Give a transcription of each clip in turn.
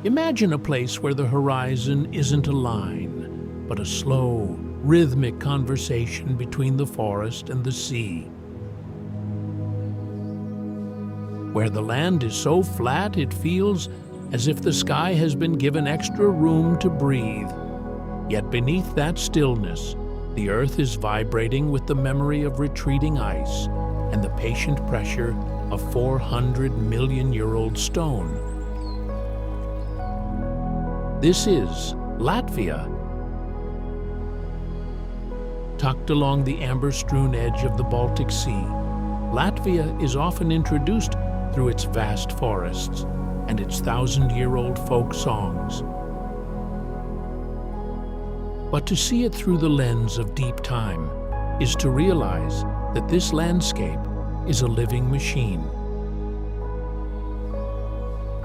Imagine a place where the horizon isn't a line, but a slow, rhythmic conversation between the forest and the sea. Where the land is so flat it feels as if the sky has been given extra room to breathe. Yet beneath that stillness, the earth is vibrating with the memory of retreating ice and the patient pressure of 400-million-year-old stone. This is Latvia. Tucked along the amber-strewn edge of the Baltic Sea, Latvia is often introduced through its vast forests and its thousand-year-old folk songs. But to see it through the lens of deep time is to realize that this landscape is a living machine.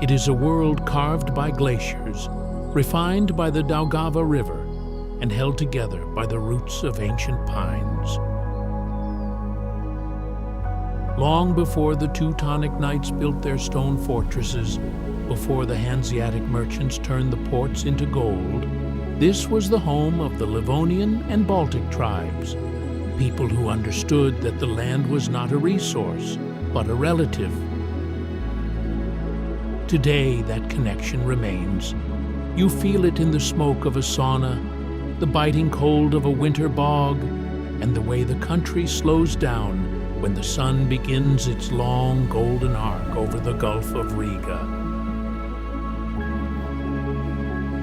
It is a world carved by glaciers, refined by the Daugava River, and held together by the roots of ancient pines. Long before the Teutonic Knights built their stone fortresses, before the Hanseatic merchants turned the ports into gold, this was the home of the Livonian and Baltic tribes, people who understood that the land was not a resource, but a relative. Today, that connection remains. You feel it in the smoke of a sauna, the biting cold of a winter bog, and the way the country slows down when the sun begins its long golden arc over the Gulf of Riga.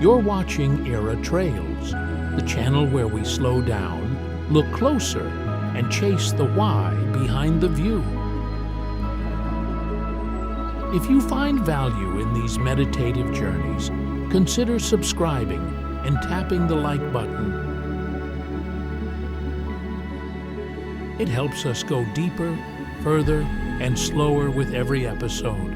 You're watching Era Trails, the channel where we slow down, look closer, and chase the why behind the view. If you find value in these meditative journeys, consider subscribing and tapping the like button. It helps us go deeper, further, and slower with every episode.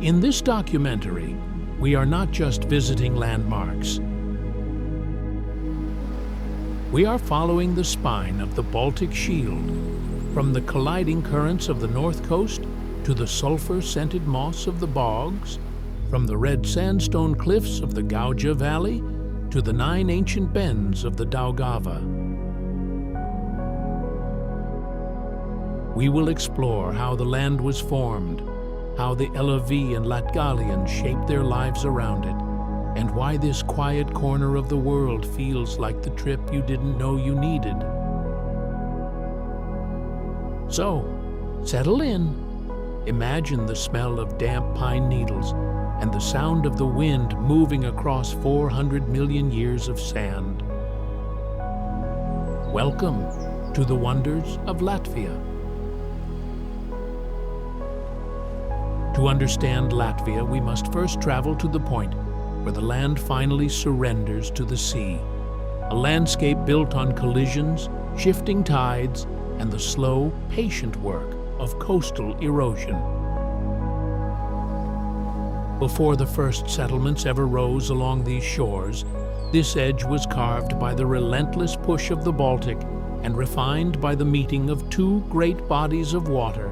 In this documentary, we are not just visiting landmarks. We are following the spine of the Baltic Shield, from the colliding currents of the north coast to the sulfur-scented moss of the bogs, from the red sandstone cliffs of the Gauja Valley to the 9 ancient bends of the Daugava. We will explore how the land was formed, how the Elavi and Latgalians shaped their lives around it, and why this quiet corner of the world feels like the trip you didn't know you needed. So, settle in. Imagine the smell of damp pine needles and the sound of the wind moving across 400 million years of sand. Welcome to the wonders of Latvia. To understand Latvia, we must first travel to the point where the land finally surrenders to the sea, a landscape built on collisions, shifting tides, and the slow, patient work of coastal erosion. Before the first settlements ever rose along these shores, this edge was carved by the relentless push of the Baltic and refined by the meeting of 2 great bodies of water,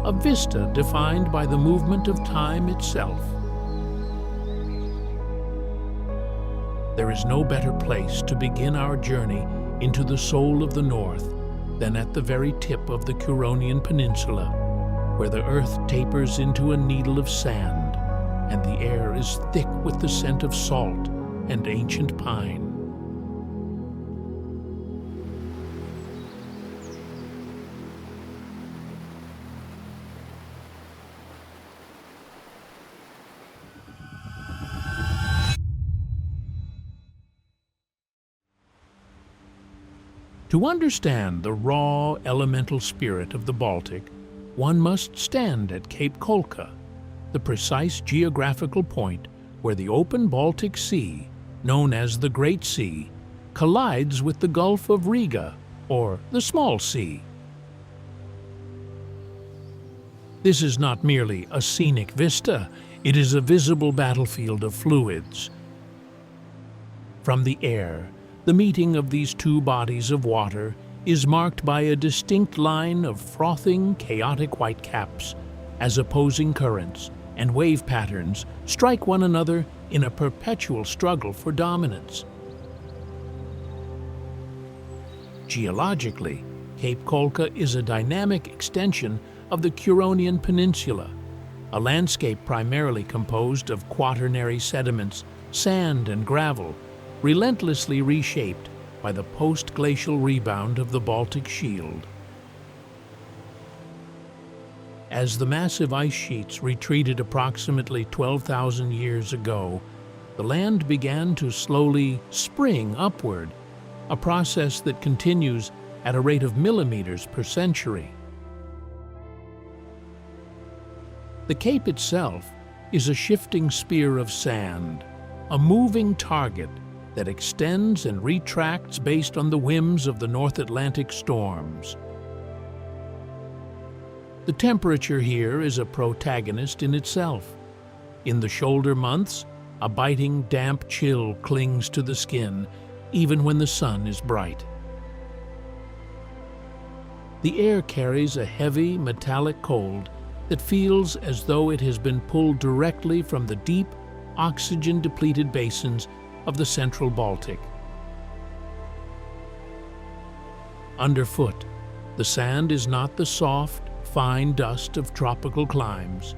a vista defined by the movement of time itself. There is no better place to begin our journey into the soul of the north than at the very tip of the Curonian Peninsula, where the earth tapers into a needle of sand, and the air is thick with the scent of salt and ancient pine. To understand the raw, elemental spirit of the Baltic, one must stand at Cape Kolka, the precise geographical point where the open Baltic Sea, known as the Great Sea, collides with the Gulf of Riga, or the Small Sea. This is not merely a scenic vista, it is a visible battlefield of fluids. From the air, the meeting of these 2 bodies of water is marked by a distinct line of frothing, chaotic whitecaps as opposing currents and wave patterns strike one another in a perpetual struggle for dominance. Geologically, Cape Kolka is a dynamic extension of the Curonian Peninsula, a landscape primarily composed of quaternary sediments, sand and gravel, relentlessly reshaped by the post-glacial rebound of the Baltic Shield. As the massive ice sheets retreated approximately 12,000 years ago, the land began to slowly spring upward, a process that continues at a rate of millimeters per century. The cape itself is a shifting spear of sand, a moving target that extends and retracts based on the whims of the North Atlantic storms. The temperature here is a protagonist in itself. In the shoulder months, a biting, damp chill clings to the skin, even when the sun is bright. The air carries a heavy, metallic cold that feels as though it has been pulled directly from the deep, oxygen-depleted basins of the central Baltic. Underfoot, the sand is not the soft, fine dust of tropical climes.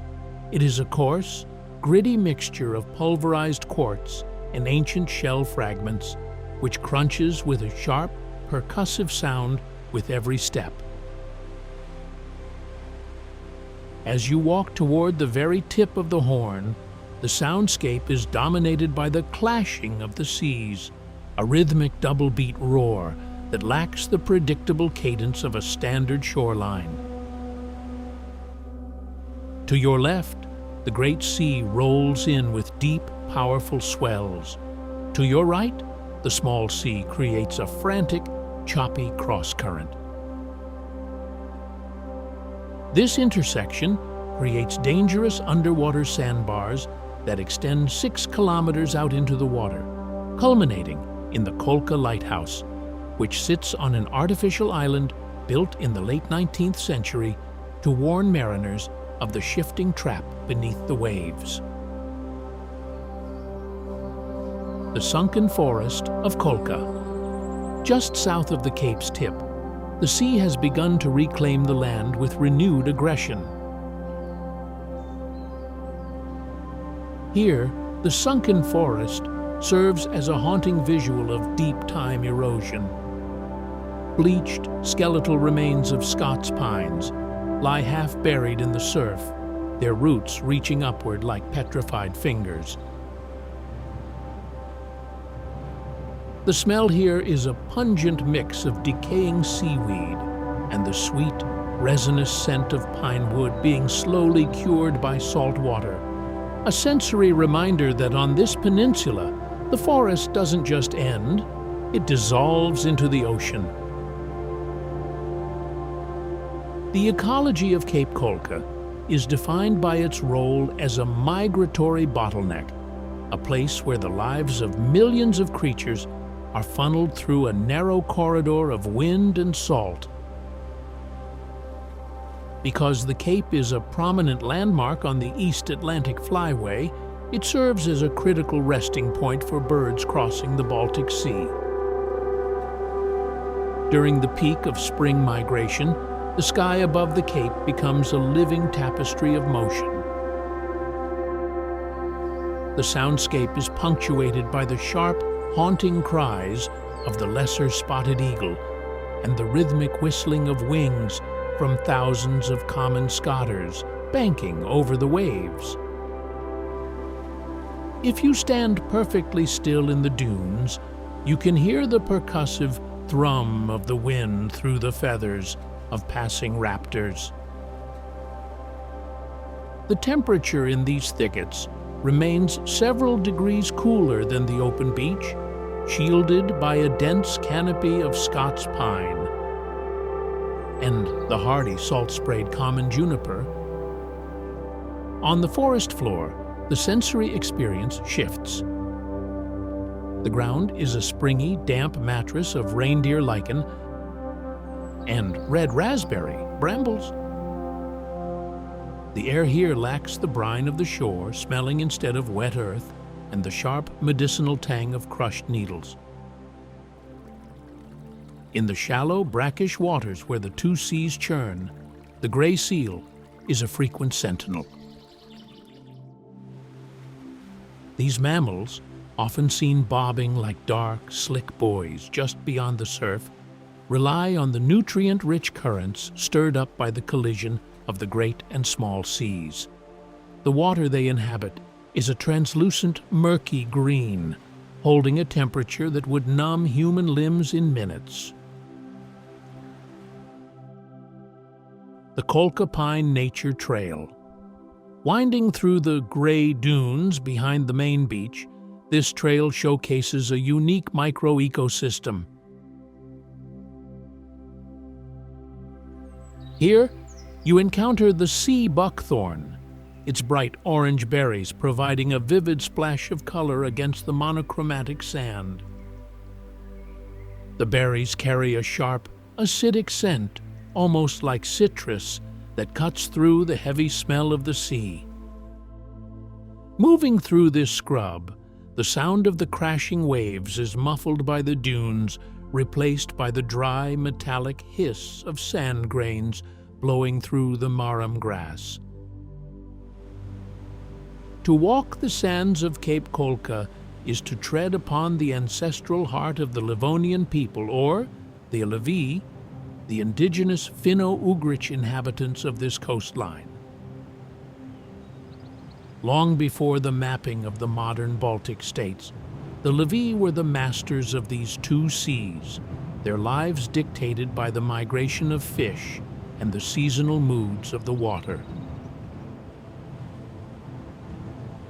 It is a coarse, gritty mixture of pulverized quartz and ancient shell fragments, which crunches with a sharp, percussive sound with every step. As you walk toward the very tip of the horn, the soundscape is dominated by the clashing of the seas, a rhythmic double-beat roar that lacks the predictable cadence of a standard shoreline. To your left, the great sea rolls in with deep, powerful swells. To your right, the small sea creates a frantic, choppy cross-current. This intersection creates dangerous underwater sandbars that extend 6 kilometers out into the water, culminating in the Kolka Lighthouse, which sits on an artificial island built in the late 19th century to warn mariners of the shifting trap beneath the waves. The sunken forest of Kolka. Just south of the cape's tip, the sea has begun to reclaim the land with renewed aggression. Here, the sunken forest serves as a haunting visual of deep-time erosion. Bleached, skeletal remains of Scots pines lie half-buried in the surf, their roots reaching upward like petrified fingers. The smell here is a pungent mix of decaying seaweed and the sweet, resinous scent of pine wood being slowly cured by salt water, a sensory reminder that on this peninsula, the forest doesn't just end, it dissolves into the ocean. The ecology of Cape Kolka is defined by its role as a migratory bottleneck, a place where the lives of millions of creatures are funneled through a narrow corridor of wind and salt. Because the Cape is a prominent landmark on the East Atlantic Flyway, it serves as a critical resting point for birds crossing the Baltic Sea. During the peak of spring migration, the sky above the Cape becomes a living tapestry of motion. The soundscape is punctuated by the sharp, haunting cries of the lesser spotted eagle and the rhythmic whistling of wings from thousands of common scotters banking over the waves. If you stand perfectly still in the dunes, you can hear the percussive thrum of the wind through the feathers of passing raptors. The temperature in these thickets remains several degrees cooler than the open beach, shielded by a dense canopy of Scots pine and the hardy salt-sprayed common juniper. On the forest floor, the sensory experience shifts. The ground is a springy, damp mattress of reindeer lichen and red raspberry brambles. The air here lacks the brine of the shore, smelling instead of wet earth, and the sharp medicinal tang of crushed needles. In the shallow, brackish waters where the two seas churn, the gray seal is a frequent sentinel. These mammals, often seen bobbing like dark, slick buoys just beyond the surf, rely on the nutrient-rich currents stirred up by the collision of the great and small seas. The water they inhabit is a translucent, murky green, holding a temperature that would numb human limbs in minutes. The Kolka Pine Nature Trail. Winding through the gray dunes behind the main beach, this trail showcases a unique micro-ecosystem. Here, you encounter the sea buckthorn, its bright orange berries providing a vivid splash of color against the monochromatic sand. The berries carry a sharp, acidic scent, almost like citrus, that cuts through the heavy smell of the sea. Moving through this scrub, the sound of the crashing waves is muffled by the dunes, replaced by the dry, metallic hiss of sand grains blowing through the marram grass. To walk the sands of Cape Kolka is to tread upon the ancestral heart of the Livonian people, or the Alevi, the indigenous Finno-Ugric inhabitants of this coastline. Long before the mapping of the modern Baltic states, the Levi were the masters of these two seas, their lives dictated by the migration of fish and the seasonal moods of the water.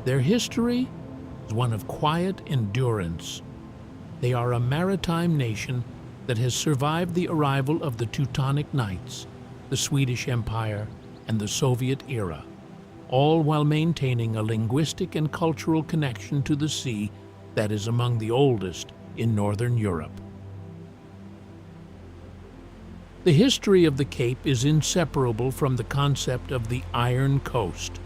Their history is one of quiet endurance. They are a maritime nation that has survived the arrival of the Teutonic Knights, the Swedish Empire, and the Soviet era, all while maintaining a linguistic and cultural connection to the sea that is among the oldest in Northern Europe. The history of the Cape is inseparable from the concept of the Iron Coast.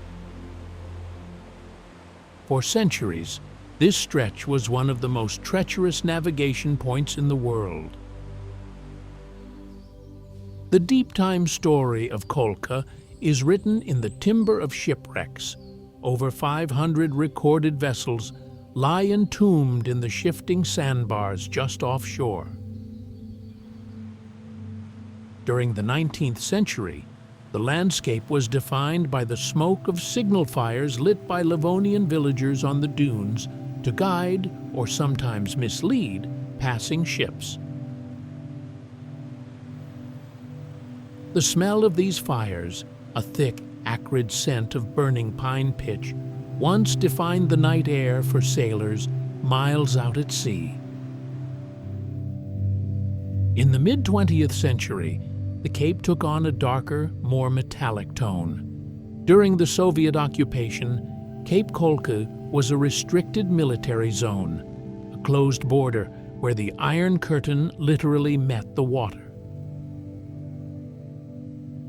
For centuries, this stretch was one of the most treacherous navigation points in the world. The deep-time story of Kolka is written in the timber of shipwrecks. Over 500 recorded vessels lie entombed in the shifting sandbars just offshore. During the 19th century, the landscape was defined by the smoke of signal fires lit by Livonian villagers on the dunes to guide, or sometimes mislead, passing ships. The smell of these fires, a thick, acrid scent of burning pine pitch, once defined the night air for sailors miles out at sea. In the mid-20th century, the Cape took on a darker, more metallic tone. During the Soviet occupation, Cape Kolka was a restricted military zone, a closed border where the Iron Curtain literally met the water.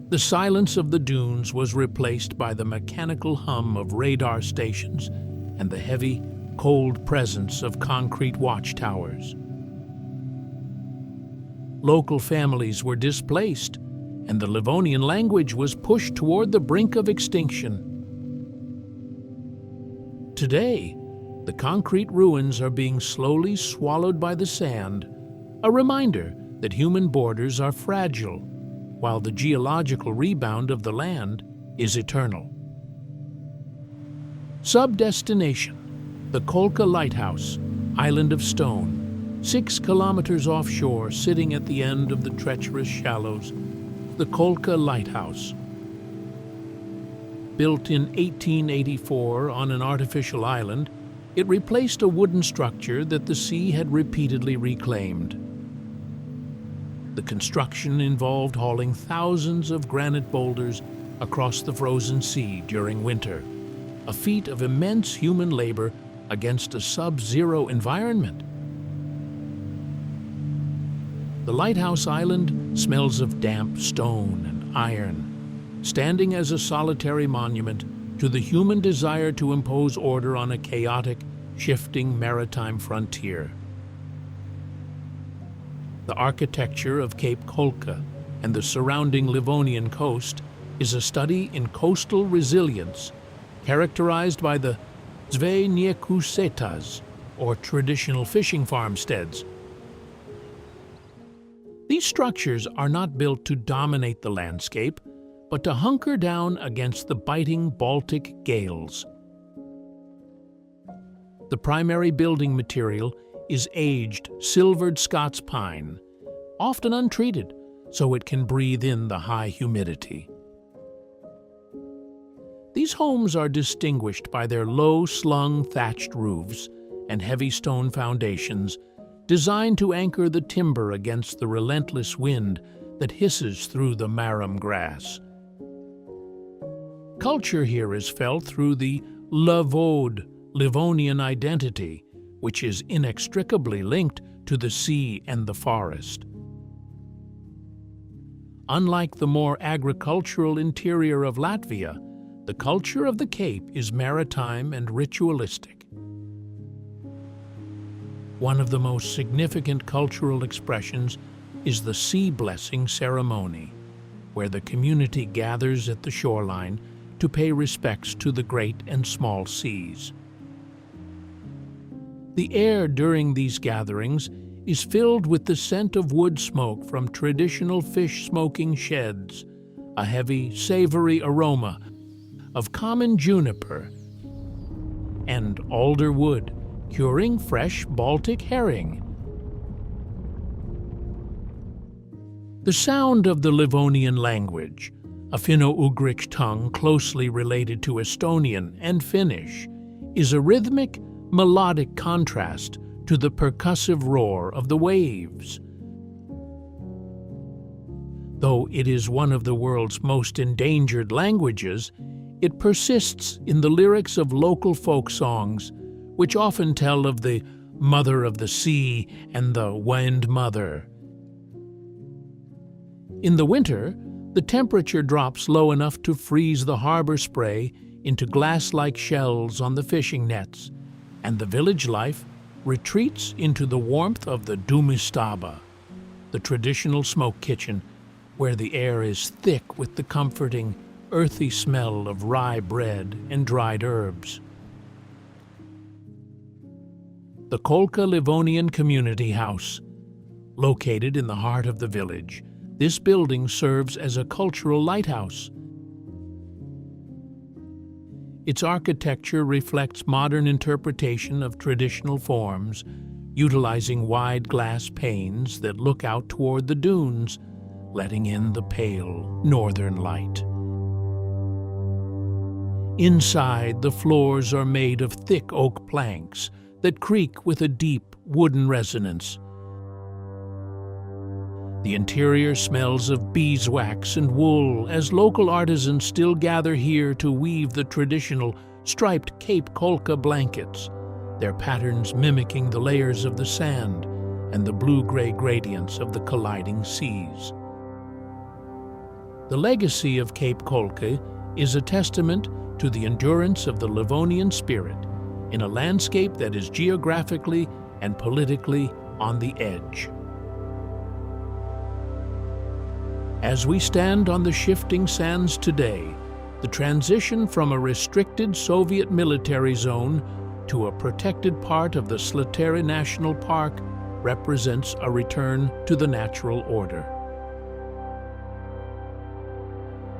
The silence of the dunes was replaced by the mechanical hum of radar stations and the heavy, cold presence of concrete watchtowers. Local families were displaced, and the Livonian language was pushed toward the brink of extinction. Today, the concrete ruins are being slowly swallowed by the sand, a reminder that human borders are fragile, while the geological rebound of the land is eternal. Sub-destination, the Kolka Lighthouse, Island of Stone, 6 kilometers offshore, sitting at the end of the treacherous shallows, the Kolka Lighthouse. Built in 1884 on an artificial island, it replaced a wooden structure that the sea had repeatedly reclaimed. The construction involved hauling thousands of granite boulders across the frozen sea during winter, a feat of immense human labor against a sub-zero environment. The lighthouse island smells of damp stone and iron. standing as a solitary monument to the human desire to impose order on a chaotic, shifting maritime frontier. The architecture of Cape Kolka and the surrounding Livonian coast is a study in coastal resilience, characterized by the Sietiņiezis, or traditional fishing farmsteads. These structures are not built to dominate the landscape, but to hunker down against the biting Baltic gales. The primary building material is aged, silvered Scots pine, often untreated, so it can breathe in the high humidity. These homes are distinguished by their low-slung thatched roofs and heavy stone foundations designed to anchor the timber against the relentless wind that hisses through the marram grass. Culture here is felt through the Lavod Livonian identity, which is inextricably linked to the sea and the forest. Unlike the more agricultural interior of Latvia, the culture of the Cape is maritime and ritualistic. One of the most significant cultural expressions is the sea blessing ceremony, where the community gathers at the shoreline to pay respects to the great and small seas. The air during these gatherings is filled with the scent of wood smoke from traditional fish smoking sheds, a heavy, savory aroma of common juniper and alder wood, curing fresh Baltic herring. The sound of the Livonian language, a Finno-Ugric tongue closely related to Estonian and Finnish, is a rhythmic, melodic contrast to the percussive roar of the waves. Though it is one of the world's most endangered languages, it persists in the lyrics of local folk songs, which often tell of the mother of the sea and the wind mother. In the winter, the temperature drops low enough to freeze the harbor spray into glass-like shells on the fishing nets, and the village life retreats into the warmth of the dumistaba, the traditional smoke kitchen, where the air is thick with the comforting, earthy smell of rye bread and dried herbs. The Kolka Livonian Community House. Located in the heart of the village, this building serves as a cultural lighthouse. Its architecture reflects modern interpretation of traditional forms, utilizing wide glass panes that look out toward the dunes, letting in the pale northern light. Inside, the floors are made of thick oak planks that creak with a deep wooden resonance. The interior smells of beeswax and wool as local artisans still gather here to weave the traditional striped Cape Kolka blankets, their patterns mimicking the layers of the sand and the blue-gray gradients of the colliding seas. The legacy of Cape Kolka is a testament to the endurance of the Livonian spirit in a landscape that is geographically and politically on the edge. As we stand on the shifting sands today, the transition from a restricted Soviet military zone to a protected part of the Slateri National Park represents a return to the natural order.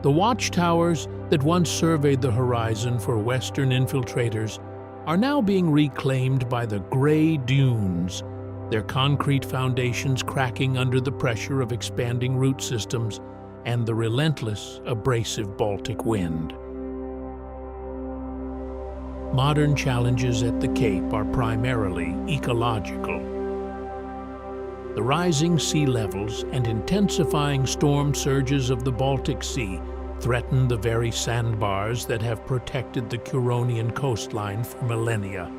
The watchtowers that once surveyed the horizon for Western infiltrators are now being reclaimed by the gray dunes, their concrete foundations cracking under the pressure of expanding root systems and the relentless, abrasive Baltic wind. Modern challenges at the Cape are primarily ecological. The rising sea levels and intensifying storm surges of the Baltic Sea threaten the very sandbars that have protected the Curonian coastline for millennia.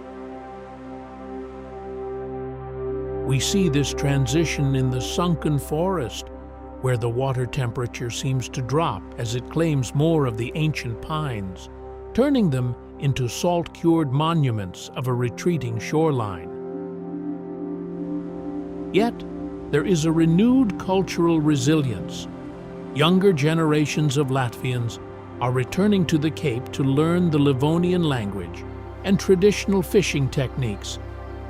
We see this transition in the sunken forest, where the water temperature seems to drop as it claims more of the ancient pines, turning them into salt-cured monuments of a retreating shoreline. Yet, there is a renewed cultural resilience. Younger generations of Latvians are returning to the Cape to learn the Livonian language and traditional fishing techniques,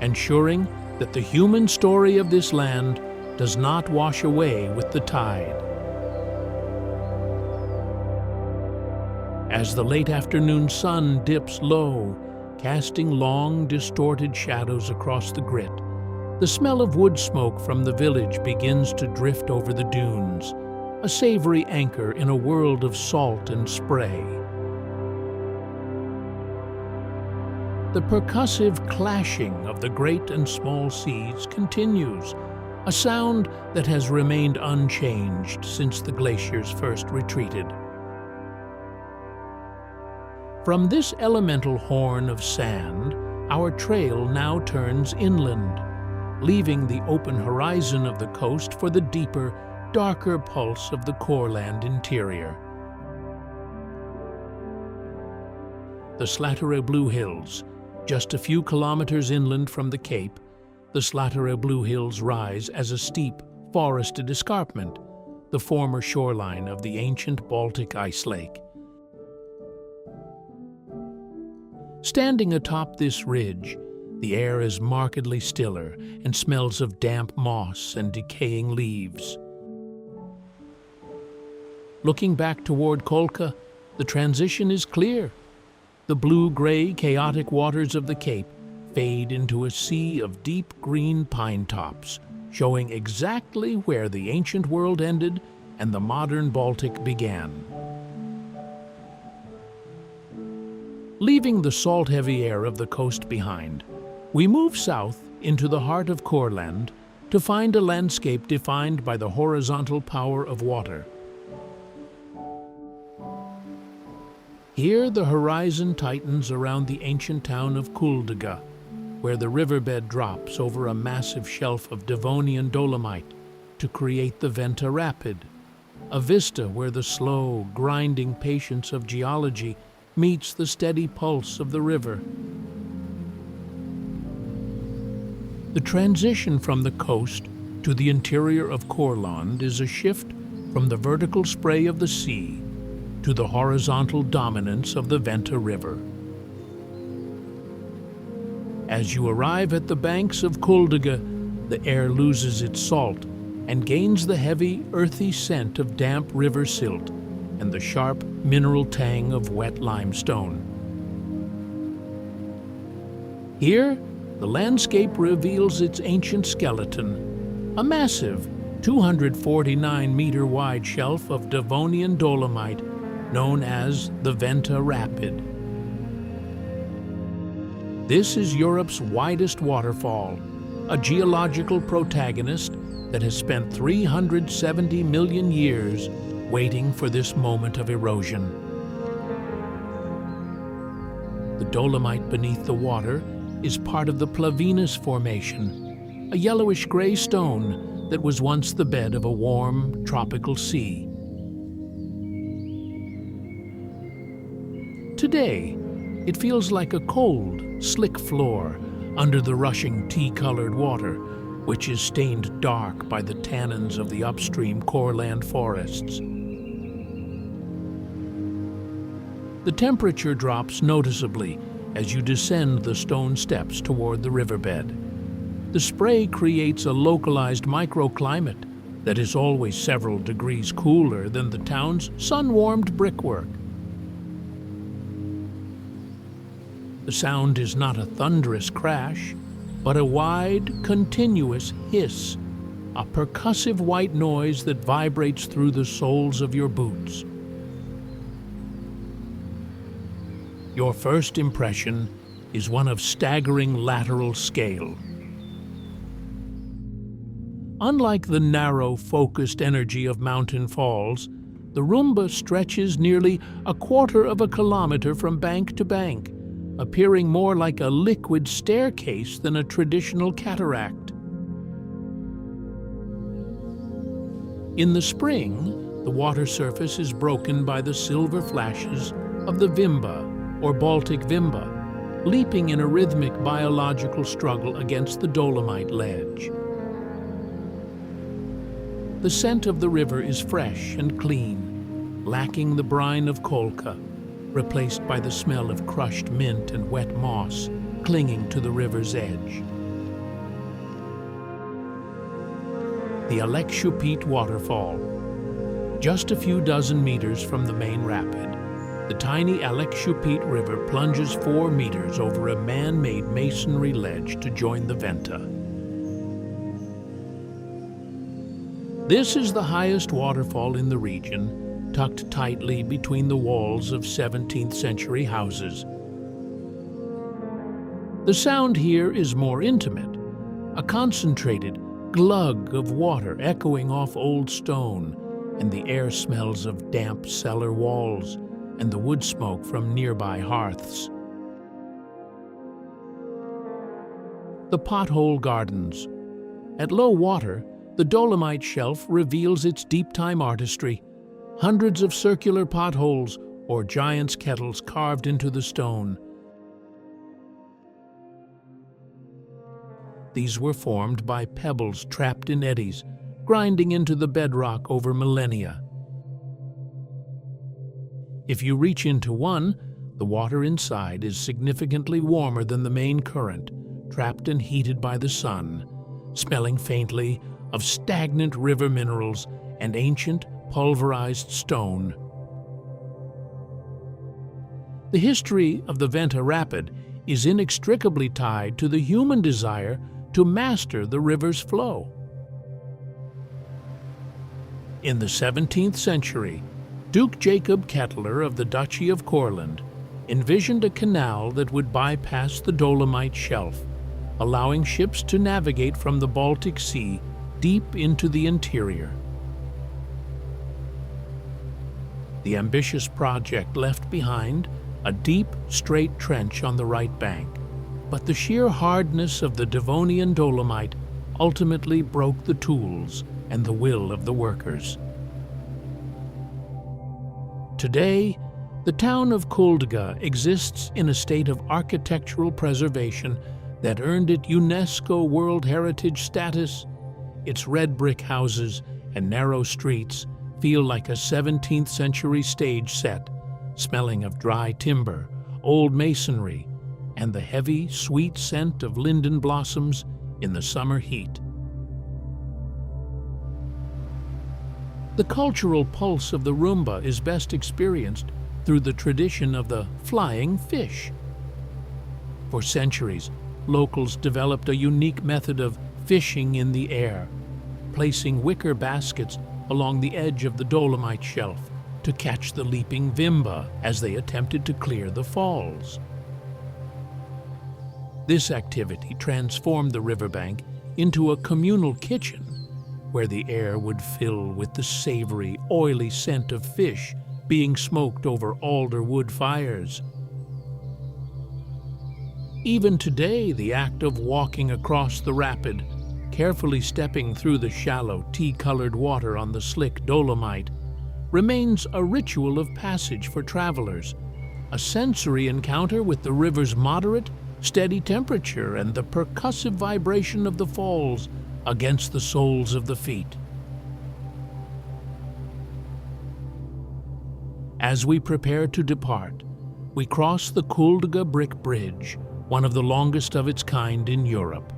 ensuring that the human story of this land does not wash away with the tide. As the late afternoon sun dips low, casting long, distorted shadows across the grit, the smell of wood smoke from the village begins to drift over the dunes, a savory anchor in a world of salt and spray. The percussive clashing of the great and small seas continues, a sound that has remained unchanged since the glaciers first retreated. From this elemental horn of sand, our trail now turns inland, leaving the open horizon of the coast for the deeper, darker pulse of the Coreland interior. The Slattery Blue Hills, just a few kilometers inland from the Cape, the Slattery Blue Hills rise as a steep, forested escarpment, the former shoreline of the ancient Baltic ice lake. Standing atop this ridge, the air is markedly stiller and smells of damp moss and decaying leaves. Looking back toward Kolka, the transition is clear. The blue-gray, chaotic waters of the Cape fade into a sea of deep green pine tops, showing exactly where the ancient world ended and the modern Baltic began. Leaving the salt-heavy air of the coast behind, we move south into the heart of Coreland to find a landscape defined by the horizontal power of water. Here the horizon tightens around the ancient town of Kuldega, where the riverbed drops over a massive shelf of Devonian dolomite to create the Venta Rapid, a vista where the slow, grinding patience of geology meets the steady pulse of the river. The transition from the coast to the interior of Coreland is a shift from the vertical spray of the sea to the horizontal dominance of the Venta River. As you arrive at the banks of Kuldega, the air loses its salt and gains the heavy, earthy scent of damp river silt and the sharp mineral tang of wet limestone. Here, the landscape reveals its ancient skeleton, a massive 249-meter-wide shelf of Devonian dolomite known as the Venta Rapid. This is Europe's widest waterfall, a geological protagonist that has spent 370 million years waiting for this moment of erosion. The dolomite beneath the water is part of the Plavinus Formation, a yellowish-gray stone that was once the bed of a warm, tropical sea. Today, it feels like a cold, slick floor under the rushing tea-colored water, which is stained dark by the tannins of the upstream Coreland forests. The temperature drops noticeably as you descend the stone steps toward the riverbed. The spray creates a localized microclimate that is always several degrees cooler than the town's sun-warmed brickwork. The sound is not a thunderous crash, but a wide, continuous hiss, a percussive white noise that vibrates through the soles of your boots. Your first impression is one of staggering lateral scale. Unlike the narrow, focused energy of mountain falls, the Rumba stretches nearly a quarter of a kilometer from bank to bank, appearing more like a liquid staircase than a traditional cataract. In the spring, the water surface is broken by the silver flashes of the Vimba, or Baltic Vimba, leaping in a rhythmic biological struggle against the dolomite ledge. The scent of the river is fresh and clean, lacking the brine of Kolka, replaced by the smell of crushed mint and wet moss clinging to the river's edge. The Alekshupit waterfall. Just a few dozen meters from the main rapid, the tiny Alekshupit River plunges 4 meters over a man-made masonry ledge to join the Venta. This is the highest waterfall in the region, tucked tightly between the walls of 17th century houses. The sound here is more intimate, a concentrated glug of water echoing off old stone, and the air smells of damp cellar walls and the wood smoke from nearby hearths. The Pothole Gardens. At low water, the Dolomite Shelf reveals its deep-time artistry. Hundreds of circular potholes, or giant's kettles carved into the stone. These were formed by pebbles trapped in eddies, grinding into the bedrock over millennia. If you reach into one, the water inside is significantly warmer than the main current, trapped and heated by the sun, smelling faintly of stagnant river minerals and ancient pulverized stone. The history of the Venta Rapid is inextricably tied to the human desire to master the river's flow. In the 17th century, Duke Jacob Kettler of the Duchy of Courland envisioned a canal that would bypass the Dolomite Shelf, allowing ships to navigate from the Baltic Sea deep into the interior. The ambitious project left behind a deep, straight trench on the right bank, but the sheer hardness of the Devonian dolomite ultimately broke the tools and the will of the workers. Today, the town of Kolka exists in a state of architectural preservation that earned it UNESCO World Heritage status. Its red brick houses and narrow streets feel like a 17th century stage set, smelling of dry timber, old masonry, and the heavy, sweet scent of linden blossoms in the summer heat. The cultural pulse of the Rumba is best experienced through the tradition of the flying fish. For centuries, locals developed a unique method of fishing in the air, placing wicker baskets along the edge of the Dolomite Shelf to catch the leaping Vimba as they attempted to clear the falls. This activity transformed the riverbank into a communal kitchen, where the air would fill with the savory, oily scent of fish being smoked over alder wood fires. Even today, the act of walking across the rapid, carefully stepping through the shallow, tea-colored water on the slick dolomite, remains a ritual of passage for travelers, a sensory encounter with the river's moderate, steady temperature and the percussive vibration of the falls against the soles of the feet. As we prepare to depart, we cross the Kolka brick bridge, one of the longest of its kind in Europe.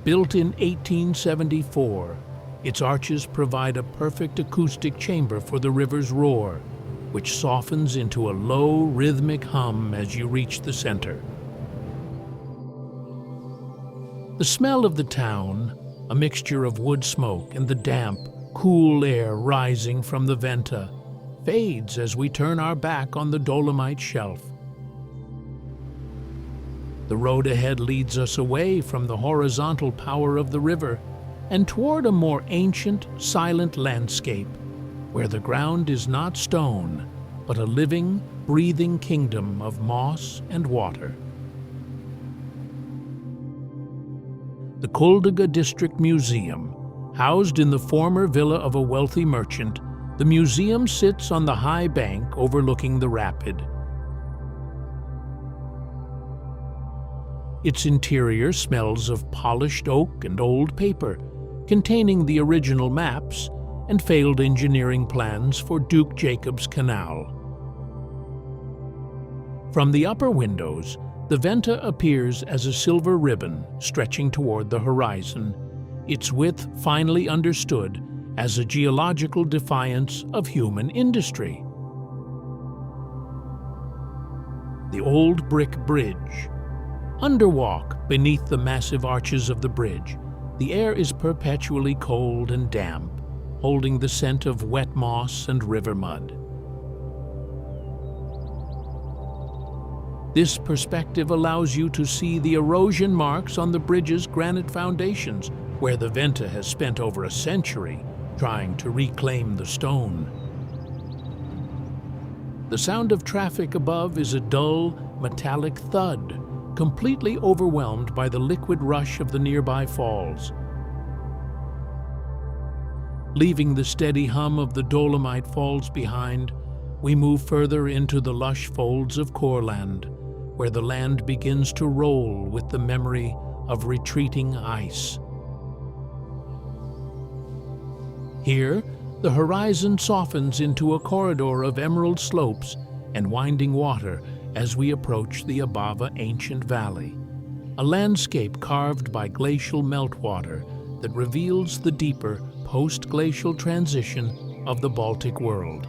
Built in 1874, its arches provide a perfect acoustic chamber for the river's roar, which softens into a low, rhythmic hum as you reach the center. The smell of the town, a mixture of wood smoke and the damp, cool air rising from the Venta, fades as we turn our back on the Dolomite Shelf. The road ahead leads us away from the horizontal power of the river and toward a more ancient, silent landscape, where the ground is not stone, but a living, breathing kingdom of moss and water. The Kolka District Museum, Housed in the former villa of a wealthy merchant, the museum sits on the high bank overlooking the rapid. Its interior smells of polished oak and old paper, containing the original maps and failed engineering plans for Duke Jacob's Canal. From the upper windows, the Venta appears as a silver ribbon stretching toward the horizon, its width finally understood as a geological defiance of human industry. The old brick bridge. Underwalk beneath the massive arches of the bridge. The air is perpetually cold and damp, holding the scent of wet moss and river mud. This perspective allows you to see the erosion marks on the bridge's granite foundations, where the Venta has spent over a century trying to reclaim the stone. The sound of traffic above is a dull, metallic thud, completely overwhelmed by the liquid rush of the nearby falls. Leaving the steady hum of the Dolomite Falls behind, we move further into the lush folds of Courland, where the land begins to roll with the memory of retreating ice. Here, the horizon softens into a corridor of emerald slopes and winding water as we approach the Abava ancient valley, a landscape carved by glacial meltwater that reveals the deeper post-glacial transition of the Baltic world.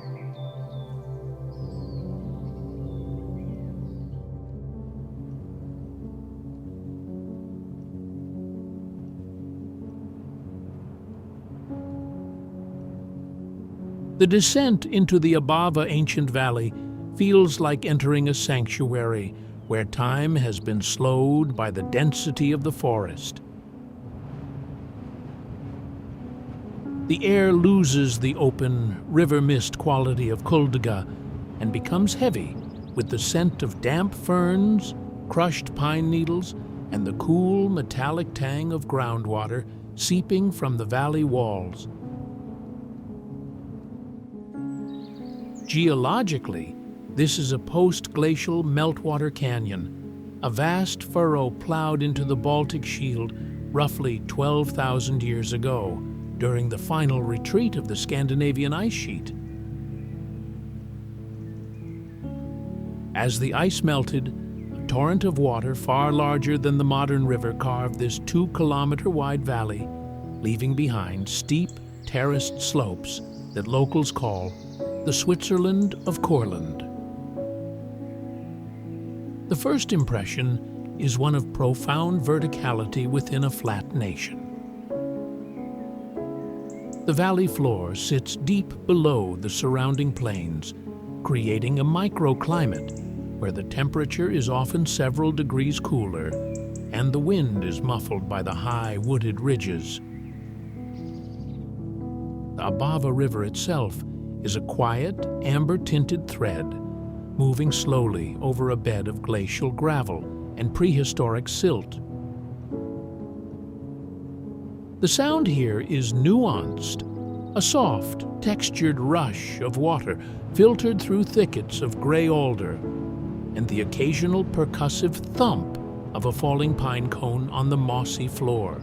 The descent into the Abava ancient valley feels like entering a sanctuary where time has been slowed by the density of the forest. The air loses the open, river mist quality of Kuldaga and becomes heavy with the scent of damp ferns, crushed pine needles, and the cool, metallic tang of groundwater seeping from the valley walls. Geologically, this is a post-glacial meltwater canyon, a vast furrow plowed into the Baltic Shield roughly 12,000 years ago, during the final retreat of the Scandinavian ice sheet. As the ice melted, a torrent of water far larger than the modern river carved this 2-kilometer-wide valley, leaving behind steep, terraced slopes that locals call the Switzerland of Courland. The first impression is one of profound verticality within a flat nation. The valley floor sits deep below the surrounding plains, creating a microclimate where the temperature is often several degrees cooler and the wind is muffled by the high wooded ridges. The Abava River itself is a quiet, amber-tinted thread, moving slowly over a bed of glacial gravel and prehistoric silt. The sound here is nuanced, a soft, textured rush of water filtered through thickets of gray alder, and the occasional percussive thump of a falling pine cone on the mossy floor.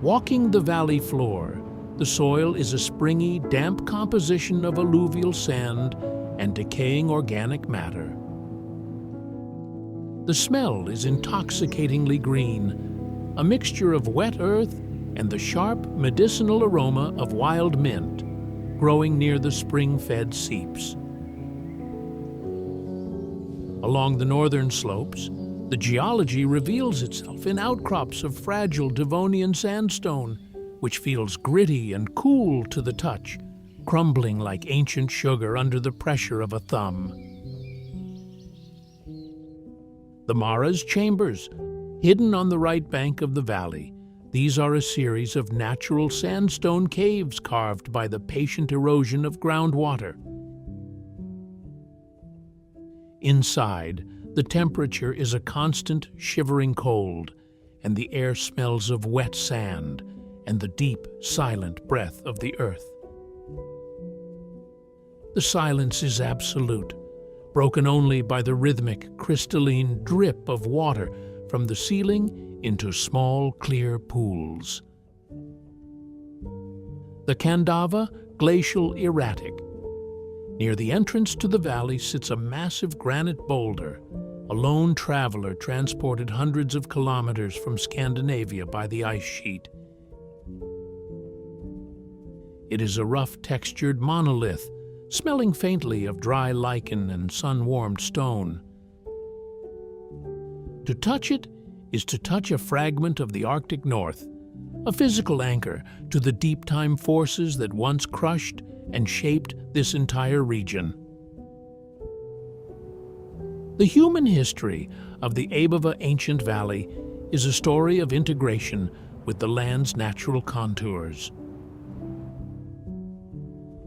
Walking the valley floor, the soil is a springy, damp composition of alluvial sand and decaying organic matter. The smell is intoxicatingly green, a mixture of wet earth and the sharp, medicinal aroma of wild mint growing near the spring-fed seeps. Along the northern slopes, the geology reveals itself in outcrops of fragile Devonian sandstone, which feels gritty and cool to the touch, crumbling like ancient sugar under the pressure of a thumb. The Mara's chambers, hidden on the right bank of the valley, these are a series of natural sandstone caves carved by the patient erosion of groundwater. Inside, the temperature is a constant shivering cold, and the air smells of wet sand and the deep, silent breath of the earth. The silence is absolute, broken only by the rhythmic, crystalline drip of water from the ceiling into small, clear pools. The Daugava, glacial erratic. Near the entrance to the valley sits a massive granite boulder, a lone traveler transported hundreds of kilometers from Scandinavia by the ice sheet. It is a rough-textured monolith, smelling faintly of dry lichen and sun-warmed stone. To touch it is to touch a fragment of the Arctic North, a physical anchor to the deep-time forces that once crushed and shaped this entire region. The human history of the Abava ancient valley is a story of integration with the land's natural contours.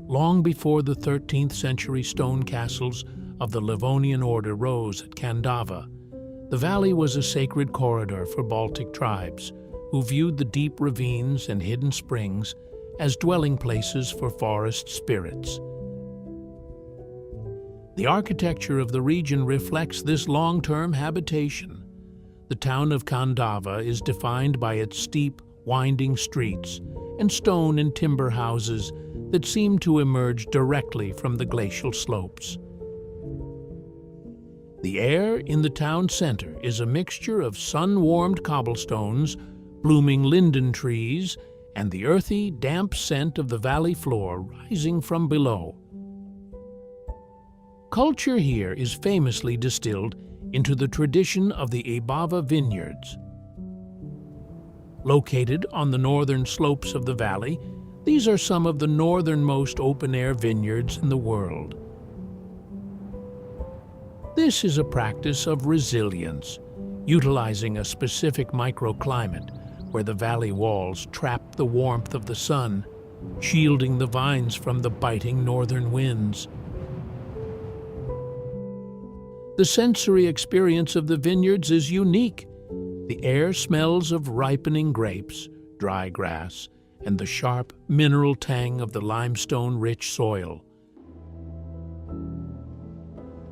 Long before the 13th century stone castles of the Livonian order rose at Daugava, the valley was a sacred corridor for Baltic tribes who viewed the deep ravines and hidden springs as dwelling places for forest spirits. The architecture of the region reflects this long-term habitation. The town of Daugava is defined by its steep, winding streets and stone and timber houses that seem to emerge directly from the glacial slopes. The air in the town center is a mixture of sun-warmed cobblestones, blooming linden trees, and the earthy, damp scent of the valley floor rising from below. Culture here is famously distilled into the tradition of the Abava vineyards. Located on the northern slopes of the valley, these are some of the northernmost open-air vineyards in the world. This is a practice of resilience, utilizing a specific microclimate where the valley walls trap the warmth of the sun, shielding the vines from the biting northern winds. The sensory experience of the vineyards is unique. The air smells of ripening grapes, dry grass, and the sharp mineral tang of the limestone-rich soil.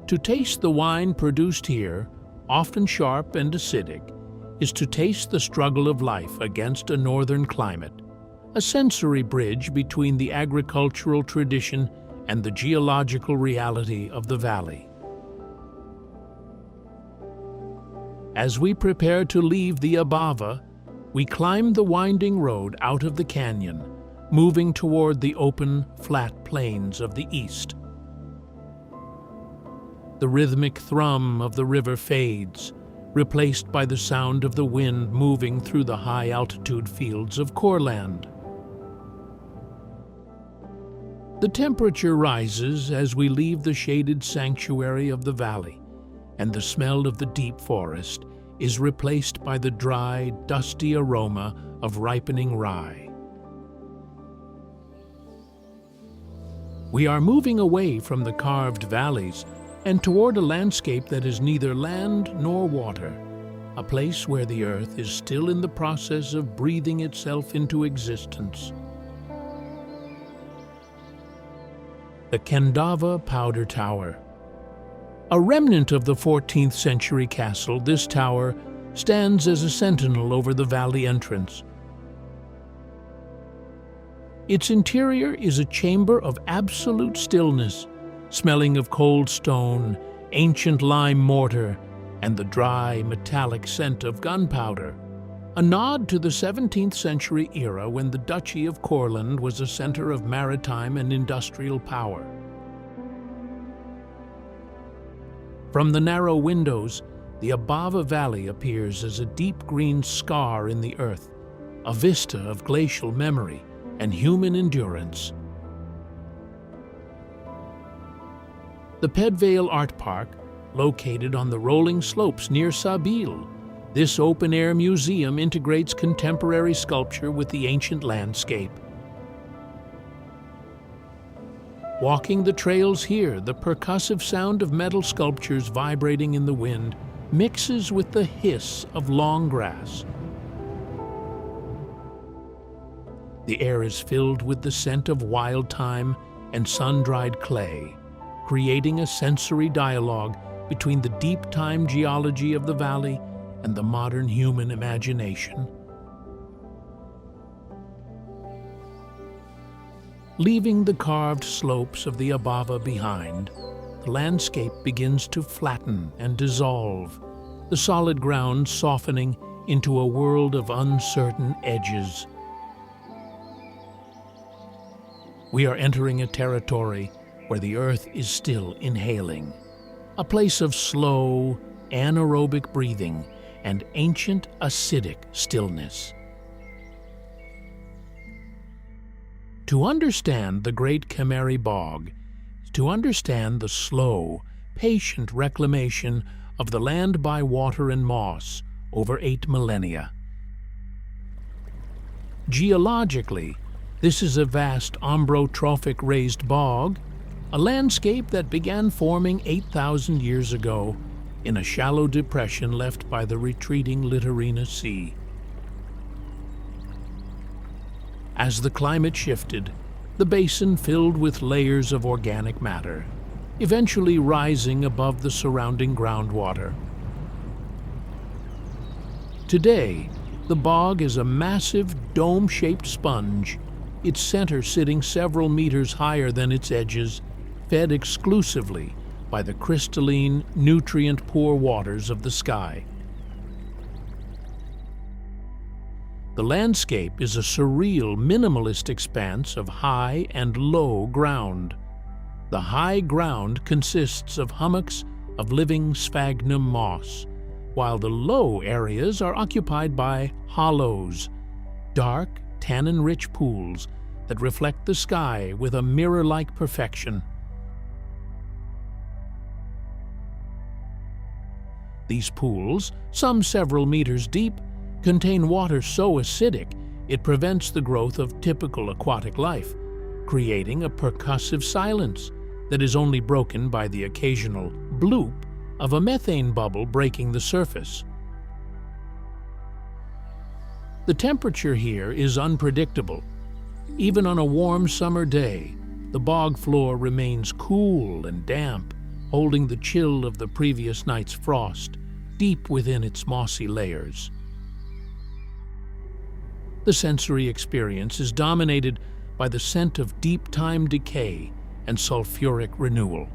To taste the wine produced here, often sharp and acidic, is to taste the struggle of life against a northern climate, a sensory bridge between the agricultural tradition and the geological reality of the valley. As we prepare to leave the Abava, we climb the winding road out of the canyon, moving toward the open, flat plains of the east. The rhythmic thrum of the river fades, replaced by the sound of the wind moving through the high-altitude fields of Courland. The temperature rises as we leave the shaded sanctuary of the valley, and the smell of the deep forest is replaced by the dry, dusty aroma of ripening rye. We are moving away from the carved valleys and toward a landscape that is neither land nor water, a place where the earth is still in the process of breathing itself into existence. The Daugava Powder Tower. A remnant of the 14th century castle, this tower stands as a sentinel over the valley entrance. Its interior is a chamber of absolute stillness, smelling of cold stone, ancient lime mortar, and the dry, metallic scent of gunpowder, a nod to the 17th century era when the Duchy of Courland was a center of maritime and industrial power. From the narrow windows, the Abava Valley appears as a deep green scar in the earth, a vista of glacial memory and human endurance. The Pedvale Art Park, located on the rolling slopes near Sabil, this open-air museum integrates contemporary sculpture with the ancient landscape. Walking the trails here, the percussive sound of metal sculptures vibrating in the wind mixes with the hiss of long grass, The air is filled with the scent of wild thyme and sun-dried clay, creating a sensory dialogue between the deep time geology of the valley and the modern human imagination. Leaving the carved slopes of the Abava behind, the landscape begins to flatten and dissolve, the solid ground softening into a world of uncertain edges. We are entering a territory where the earth is still inhaling, a place of slow, anaerobic breathing and ancient acidic stillness. To understand the great Ķemeri Bog is to understand the slow, patient reclamation of the land by water and moss over 8 millennia. Geologically, this is a vast ambrotrophic raised bog, a landscape that began forming 8,000 years ago in a shallow depression left by the retreating Littorina Sea. As the climate shifted, the basin filled with layers of organic matter, eventually rising above the surrounding groundwater. Today, the bog is a massive dome-shaped sponge, its center sitting several meters higher than its edges, fed exclusively by the crystalline, nutrient-poor waters of the sky. The landscape is a surreal, minimalist expanse of high and low ground. The high ground consists of hummocks of living sphagnum moss, while the low areas are occupied by hollows, dark, tannin-rich pools that reflect the sky with a mirror-like perfection. These pools, some several meters deep, contain water so acidic it prevents the growth of typical aquatic life, creating a percussive silence that is only broken by the occasional bloop of a methane bubble breaking the surface. The temperature here is unpredictable. Even on a warm summer day, the bog floor remains cool and damp, holding the chill of the previous night's frost deep within its mossy layers. The sensory experience is dominated by the scent of deep time decay and sulfuric renewal.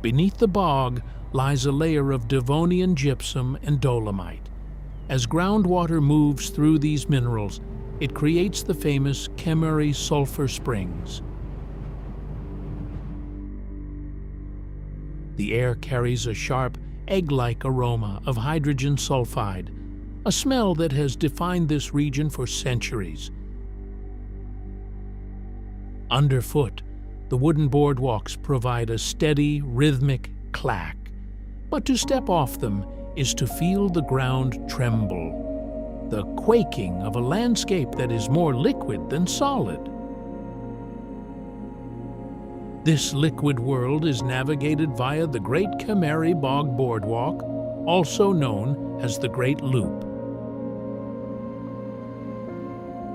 Beneath the bog lies a layer of Devonian gypsum and dolomite. As groundwater moves through these minerals, it creates the famous Ķemeri sulfur springs. The air carries a sharp, egg-like aroma of hydrogen sulfide, a smell that has defined this region for centuries. Underfoot, the wooden boardwalks provide a steady, rhythmic clack, but to step off them is to feel the ground tremble, the quaking of a landscape that is more liquid than solid. This liquid world is navigated via the Great Ķemeri Bog Boardwalk, also known as the Great Loop.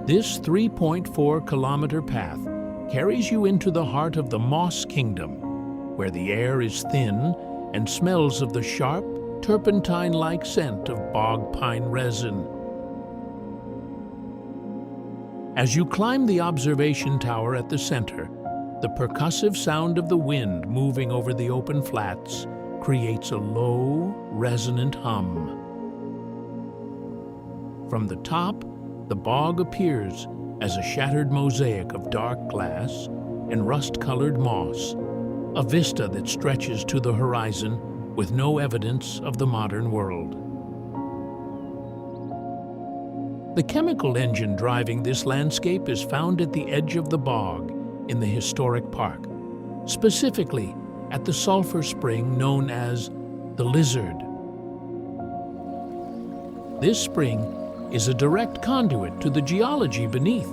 This 3.4-kilometer path carries you into the heart of the Moss Kingdom, where the air is thin and smells of the sharp, turpentine-like scent of bog pine resin. As you climb the observation tower at the center, the percussive sound of the wind moving over the open flats creates a low, resonant hum. From the top, the bog appears as a shattered mosaic of dark glass and rust-colored moss, a vista that stretches to the horizon with no evidence of the modern world. The chemical engine driving this landscape is found at the edge of the bog in the historic park, specifically at the sulfur spring known as the Lizard. This spring is a direct conduit to the geology beneath,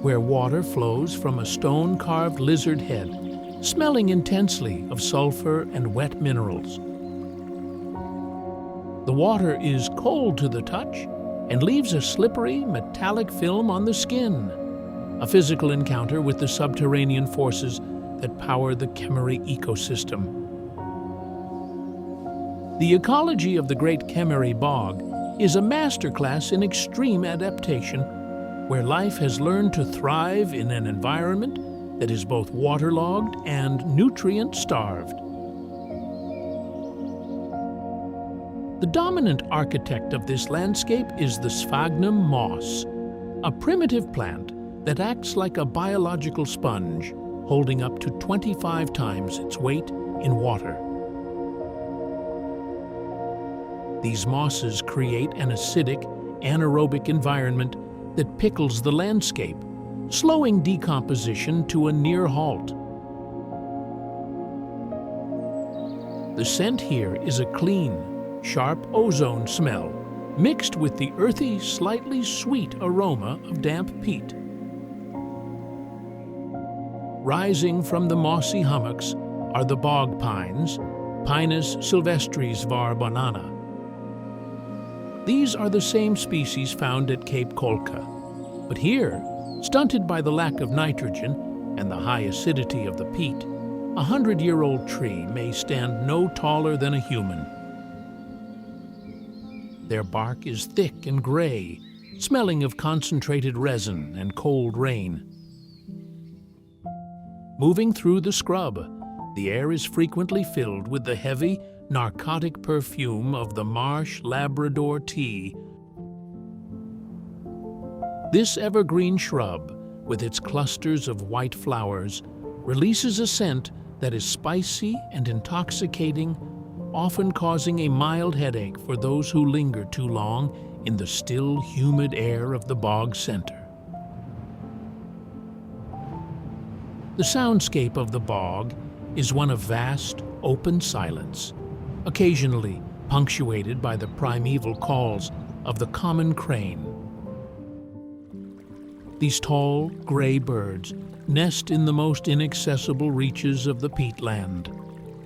where water flows from a stone-carved lizard head, smelling intensely of sulfur and wet minerals. The water is cold to the touch and leaves a slippery, metallic film on the skin, a physical encounter with the subterranean forces that power the Ķemeri ecosystem. The ecology of the Great Ķemeri Bog is a masterclass in extreme adaptation, where life has learned to thrive in an environment that is both waterlogged and nutrient-starved. The dominant architect of this landscape is the sphagnum moss, a primitive plant that acts like a biological sponge, holding up to 25 times its weight in water. These mosses create an acidic, anaerobic environment that pickles the landscape, slowing decomposition to a near halt. The scent here is a clean, sharp ozone smell, mixed with the earthy, slightly sweet aroma of damp peat. Rising from the mossy hummocks are the bog pines, Pinus sylvestris var. Banana. These are the same species found at Cape Kolka, but here, stunted by the lack of nitrogen and the high acidity of the peat, a 100-year-old tree may stand no taller than a human. Their bark is thick and gray, smelling of concentrated resin and cold rain. Moving through the scrub, the air is frequently filled with the heavy, narcotic perfume of the marsh Labrador tea. This evergreen shrub, with its clusters of white flowers, releases a scent that is spicy and intoxicating, often causing a mild headache for those who linger too long in the still, humid air of the bog center. The soundscape of the bog is one of vast, open silence, occasionally punctuated by the primeval calls of the common crane. These tall, gray birds nest in the most inaccessible reaches of the peatland,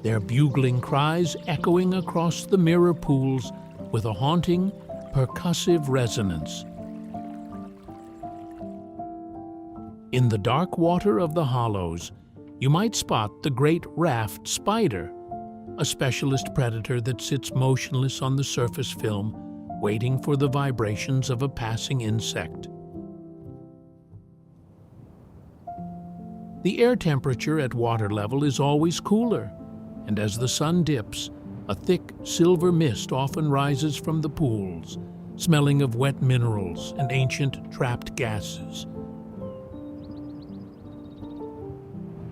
their bugling cries echoing across the mirror pools with a haunting, percussive resonance. In the dark water of the hollows, you might spot the great raft spider, a specialist predator that sits motionless on the surface film, waiting for the vibrations of a passing insect. The air temperature at water level is always cooler, and as the sun dips, a thick silver mist often rises from the pools, smelling of wet minerals and ancient trapped gases.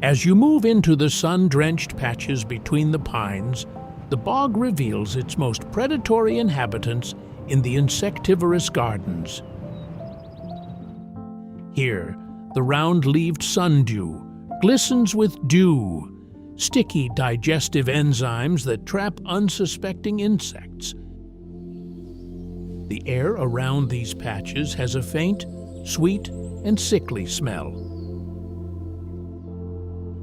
As you move into the sun-drenched patches between the pines, the bog reveals its most predatory inhabitants in the insectivorous gardens. Here, the round-leaved sundew glistens with dew, sticky digestive enzymes that trap unsuspecting insects. The air around these patches has a faint, sweet, and sickly smell.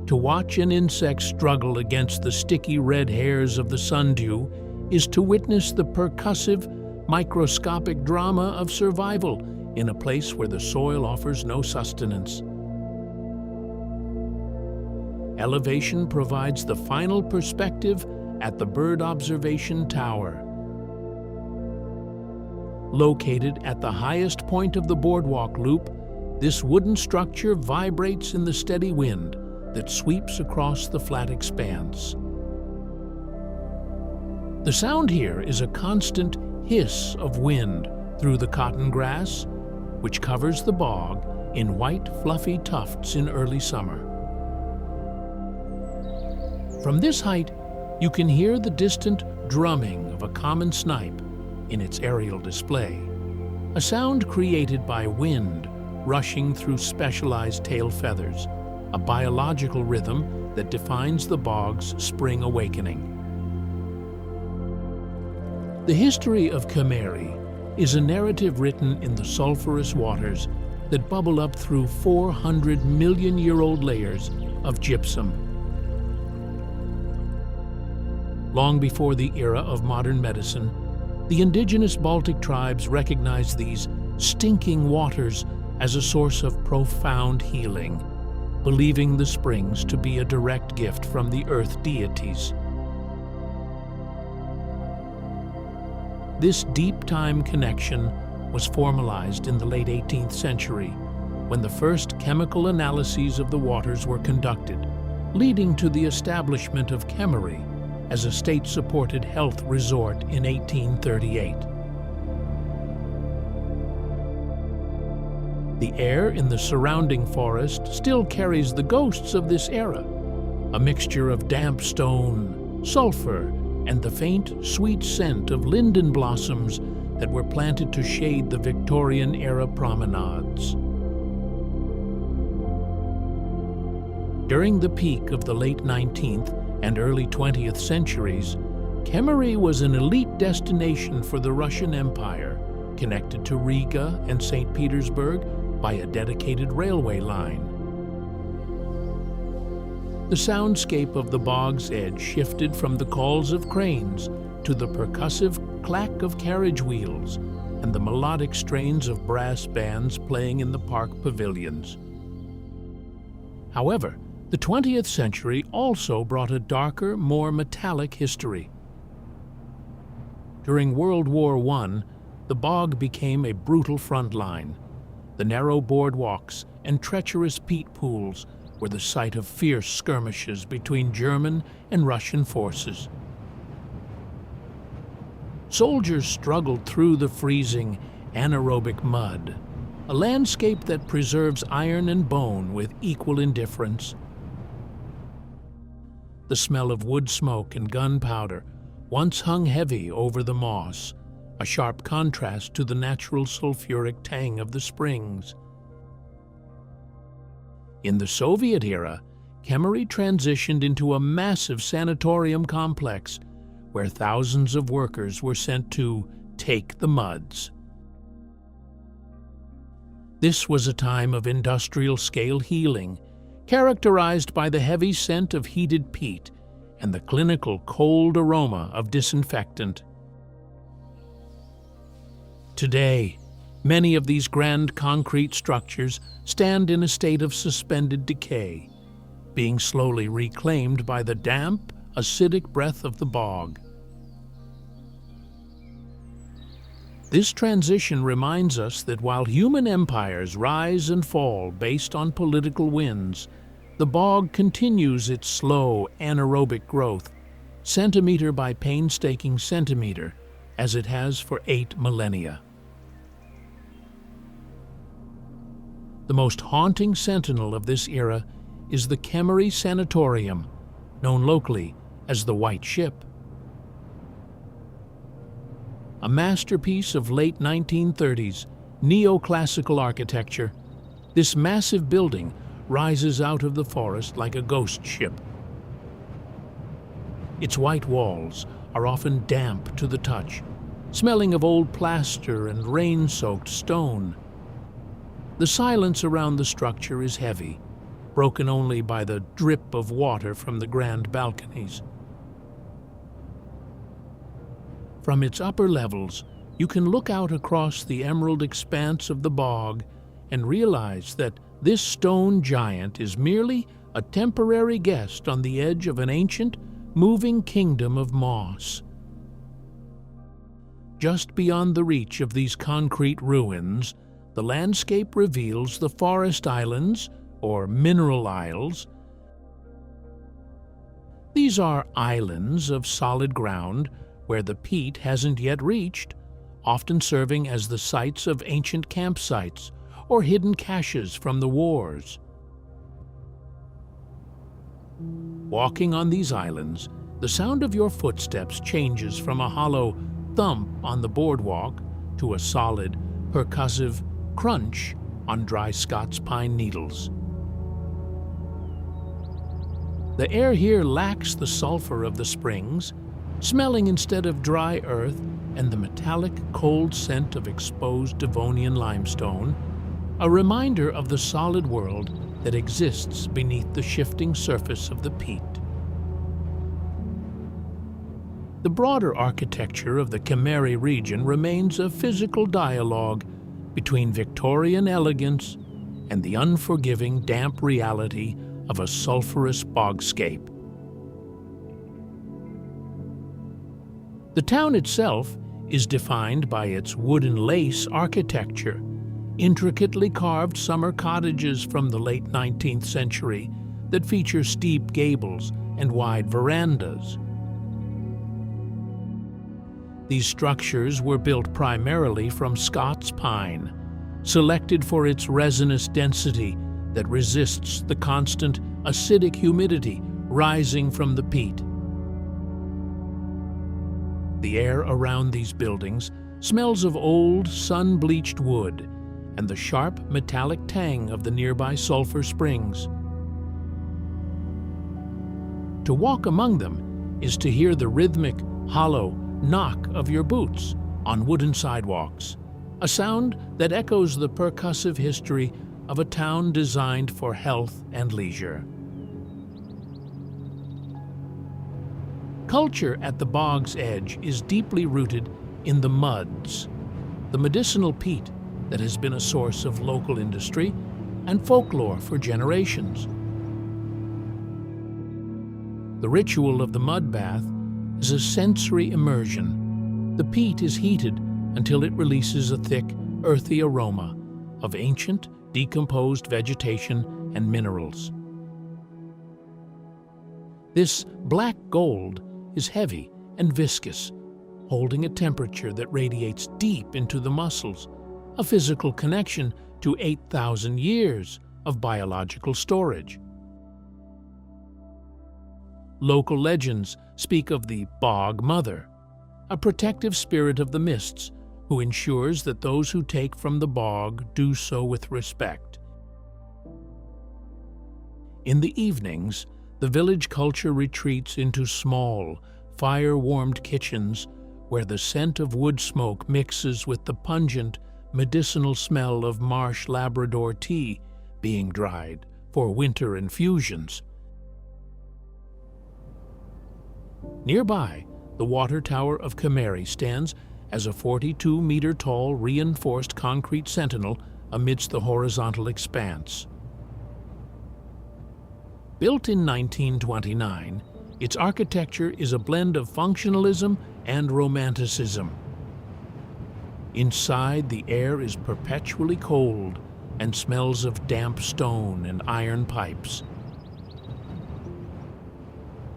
To watch an insect struggle against the sticky red hairs of the sundew is to witness the percussive, microscopic drama of survival in a place where the soil offers no sustenance. Elevation provides the final perspective at the bird observation tower. Located at the highest point of the boardwalk loop, this wooden structure vibrates in the steady wind that sweeps across the flat expanse. The sound here is a constant hiss of wind through the cotton grass, which covers the bog in white, fluffy tufts in early summer. From this height, you can hear the distant drumming of a common snipe in its aerial display, a sound created by wind rushing through specialized tail feathers, a biological rhythm that defines the bog's spring awakening. The history of Ķemeri is a narrative written in the sulfurous waters that bubble up through 400-million-year-old layers of gypsum. Long before the era of modern medicine, The indigenous Baltic tribes recognized these stinking waters as a source of profound healing, believing the springs to be a direct gift from the earth deities. This deep-time connection was formalized in the late 18th century, when the first chemical analyses of the waters were conducted, leading to the establishment of Ķemeri as a state-supported health resort in 1838. The air in the surrounding forest still carries the ghosts of this era, a mixture of damp stone, sulfur, and the faint, sweet scent of linden blossoms that were planted to shade the Victorian-era promenades. During the peak of the late 19th and early 20th centuries, Ķemeri was an elite destination for the Russian Empire, connected to Riga and St. Petersburg by a dedicated railway line. The soundscape of the bog's edge shifted from the calls of cranes to the percussive clack of carriage wheels and the melodic strains of brass bands playing in the park pavilions. However, the 20th century also brought a darker, more metallic history. During World War I, the bog became a brutal front line. The narrow boardwalks and treacherous peat pools were the site of fierce skirmishes between German and Russian forces. Soldiers struggled through the freezing, anaerobic mud, a landscape that preserves iron and bone with equal indifference. The smell of wood smoke and gunpowder once hung heavy over the moss, a sharp contrast to the natural sulfuric tang of the springs. In the Soviet era, Ķemeri transitioned into a massive sanatorium complex where thousands of workers were sent to take the muds. This was a time of industrial-scale healing, characterized by the heavy scent of heated peat and the clinical cold aroma of disinfectant. Today, many of these grand concrete structures stand in a state of suspended decay, being slowly reclaimed by the damp, acidic breath of the bog. This transition reminds us that while human empires rise and fall based on political winds, the bog continues its slow, anaerobic growth, centimeter by painstaking centimeter, as it has for 8 millennia. The most haunting sentinel of this era is the Ķemeri Sanatorium, known locally as the White Ship. A masterpiece of late 1930s neoclassical architecture, this massive building rises out of the forest like a ghost ship. Its white walls are often damp to the touch, smelling of old plaster and rain-soaked stone. The silence around the structure is heavy, broken only by the drip of water from the grand balconies. From its upper levels, you can look out across the emerald expanse of the bog and realize that this stone giant is merely a temporary guest on the edge of an ancient, moving kingdom of moss. Just beyond the reach of these concrete ruins, the landscape reveals the forest islands, or mineral isles. These are islands of solid ground where the peat hasn't yet reached, often serving as the sites of ancient campsites or hidden caches from the wars. Walking on these islands, the sound of your footsteps changes from a hollow thump on the boardwalk to a solid, percussive crunch on dry Scots pine needles. The air here lacks the sulfur of the springs, smelling instead of dry earth and the metallic, cold scent of exposed Devonian limestone, a reminder of the solid world that exists beneath the shifting surface of the peat. The broader architecture of the Ķemeri region remains a physical dialogue between Victorian elegance and the unforgiving damp reality of a sulphurous bogscape. The town itself is defined by its wooden lace architecture, intricately carved summer cottages from the late 19th century that feature steep gables and wide verandas. These structures were built primarily from Scots pine, selected for its resinous density that resists the constant acidic humidity rising from the peat. The air around these buildings smells of old, sun-bleached wood and the sharp metallic tang of the nearby sulfur springs. To walk among them is to hear the rhythmic, hollow knock of your boots on wooden sidewalks, a sound that echoes the percussive history of a town designed for health and leisure. Culture at the bog's edge is deeply rooted in the muds, the medicinal peat that has been a source of local industry and folklore for generations. The ritual of the mud bath is a sensory immersion. The peat is heated until it releases a thick, earthy aroma of ancient, decomposed vegetation and minerals. This black gold is heavy and viscous, holding a temperature that radiates deep into the muscles, a physical connection to 8,000 years of biological storage. Local legends speak of the Bog Mother, a protective spirit of the mists who ensures that those who take from the bog do so with respect. In the evenings, the village culture retreats into small, fire-warmed kitchens where the scent of wood smoke mixes with the pungent, medicinal smell of marsh Labrador tea being dried for winter infusions. Nearby, the water tower of Ķemeri stands as a 42-meter-tall reinforced concrete sentinel amidst the horizontal expanse. Built in 1929, its architecture is a blend of functionalism and romanticism. Inside, the air is perpetually cold and smells of damp stone and iron pipes.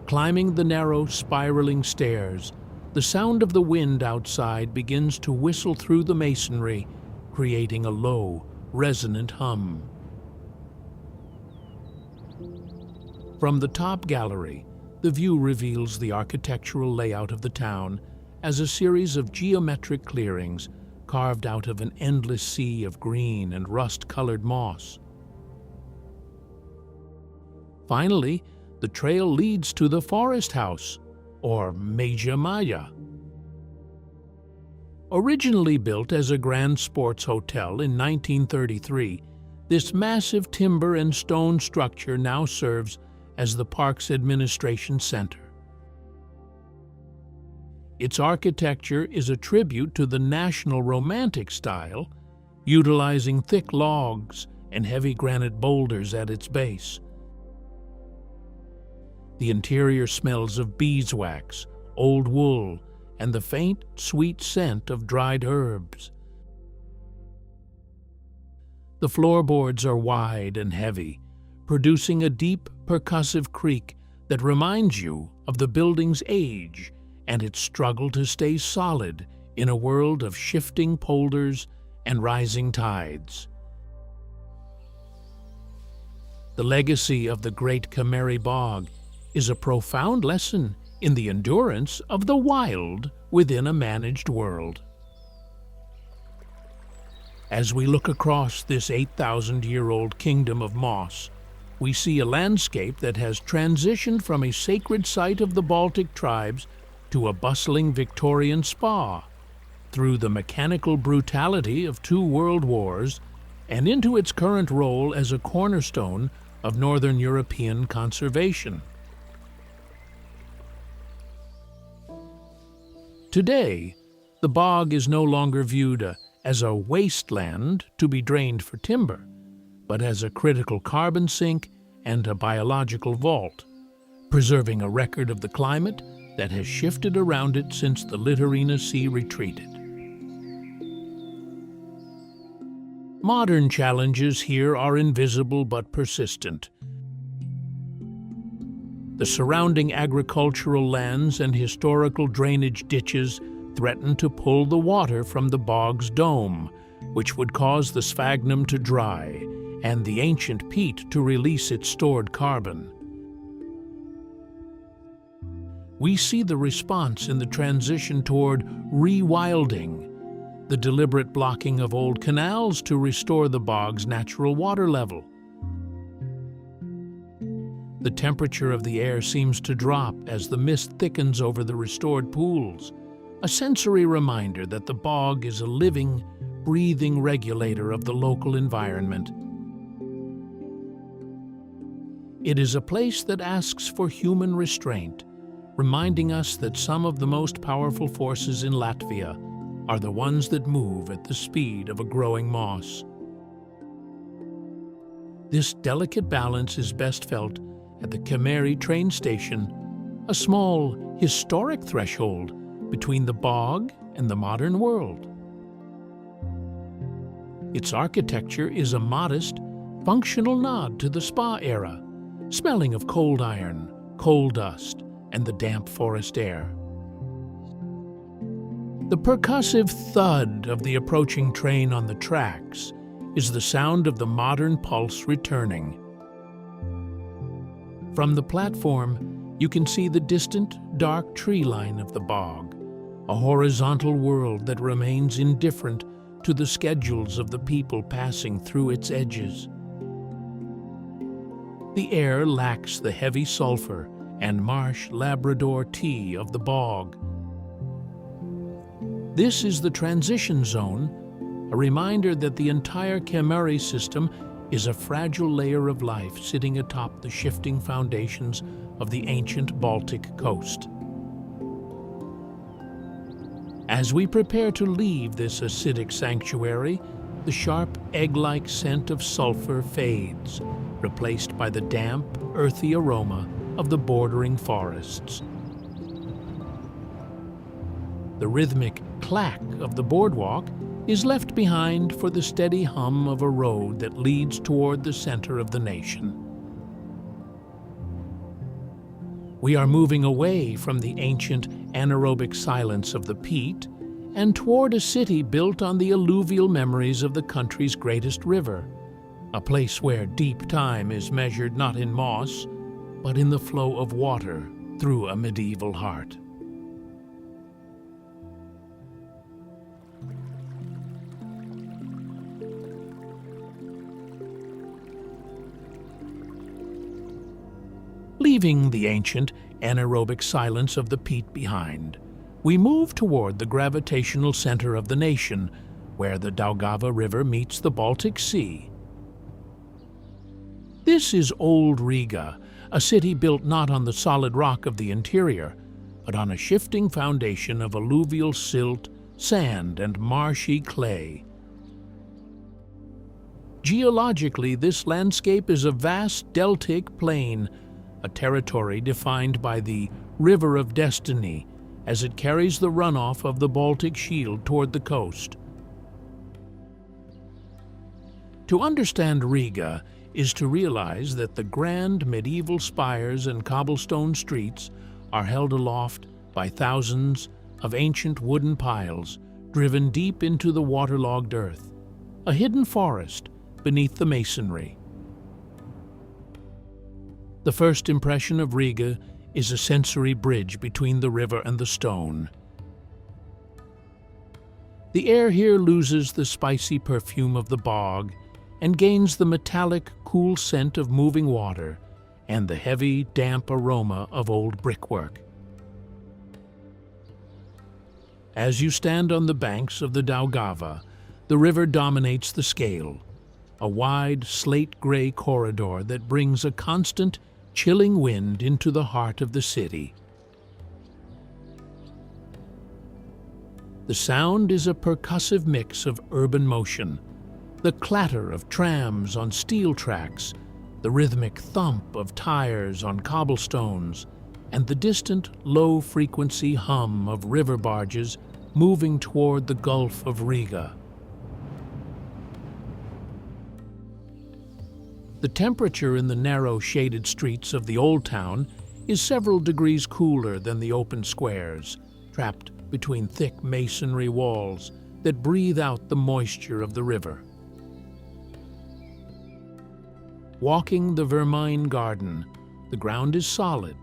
Climbing the narrow, spiraling stairs, the sound of the wind outside begins to whistle through the masonry, creating a low, resonant hum. From the top gallery, the view reveals the architectural layout of the town as a series of geometric clearings carved out of an endless sea of green and rust-colored moss. Finally, the trail leads to the Forest House, or Major Maya. Originally built as a grand sports hotel in 1933, this massive timber and stone structure now serves as the park's administration center. Its architecture is a tribute to the National Romantic style, utilizing thick logs and heavy granite boulders at its base. The interior smells of beeswax, old wool, and the faint, sweet scent of dried herbs. The floorboards are wide and heavy, producing a deep, percussive creak that reminds you of the building's age and its struggle to stay solid in a world of shifting polders and rising tides. The legacy of the great Ķemeri Bog is a profound lesson in the endurance of the wild within a managed world. As we look across this 8,000-year-old kingdom of moss, we see a landscape that has transitioned from a sacred site of the Baltic tribes to a bustling Victorian spa, through the mechanical brutality of 2 world wars, and into its current role as a cornerstone of Northern European conservation. Today, the bog is no longer viewed as a wasteland to be drained for timber, but as a critical carbon sink and a biological vault, preserving a record of the climate that has shifted around it since the Littorina Sea retreated. Modern challenges here are invisible but persistent. The surrounding agricultural lands and historical drainage ditches threaten to pull the water from the bog's dome, which would cause the sphagnum to dry and the ancient peat to release its stored carbon. We see the response in the transition toward rewilding, the deliberate blocking of old canals to restore the bog's natural water level. The temperature of the air seems to drop as the mist thickens over the restored pools, a sensory reminder that the bog is a living, breathing regulator of the local environment. It is a place that asks for human restraint, reminding us that some of the most powerful forces in Latvia are the ones that move at the speed of a growing moss. This delicate balance is best felt at the Ķemeri train station, a small, historic threshold between the bog and the modern world. Its architecture is a modest, functional nod to the spa era, smelling of cold iron, coal dust, and the damp forest air. The percussive thud of the approaching train on the tracks is the sound of the modern pulse returning. From the platform, you can see the distant, dark tree line of the bog, a horizontal world that remains indifferent to the schedules of the people passing through its edges. The air lacks the heavy sulfur and marsh Labrador tea of the bog. This is the transition zone, a reminder that the entire Ķemeri system is a fragile layer of life sitting atop the shifting foundations of the ancient Baltic coast. As we prepare to leave this acidic sanctuary, the sharp egg-like scent of sulfur fades, replaced by the damp, earthy aroma of the bordering forests. The rhythmic clack of the boardwalk is left behind for the steady hum of a road that leads toward the center of the nation. We are moving away from the ancient anaerobic silence of the peat and toward a city built on the alluvial memories of the country's greatest river, a place where deep time is measured not in moss, but in the flow of water through a medieval heart. Leaving the ancient anaerobic silence of the peat behind, we move toward the gravitational center of the nation, where the Daugava River meets the Baltic Sea. This is Old Riga, a city built not on the solid rock of the interior, but on a shifting foundation of alluvial silt, sand, and marshy clay. Geologically, this landscape is a vast deltaic plain, a territory defined by the River of Destiny as it carries the runoff of the Baltic Shield toward the coast. To understand Riga is to realize that the grand medieval spires and cobblestone streets are held aloft by thousands of ancient wooden piles driven deep into the waterlogged earth, a hidden forest beneath the masonry. The first impression of Riga is a sensory bridge between the river and the stone. The air here loses the spicy perfume of the bog and gains the metallic, cool scent of moving water and the heavy, damp aroma of old brickwork. As you stand on the banks of the Daugava, the river dominates the scale, a wide, slate-gray corridor that brings a constant, chilling wind into the heart of the city. The sound is a percussive mix of urban motion, the clatter of trams on steel tracks, the rhythmic thump of tires on cobblestones, and the distant, low-frequency hum of river barges moving toward the Gulf of Riga. The temperature in the narrow, shaded streets of the Old Town is several degrees cooler than the open squares, trapped between thick masonry walls that breathe out the moisture of the river. Walking the Vermine Garden, the ground is solid,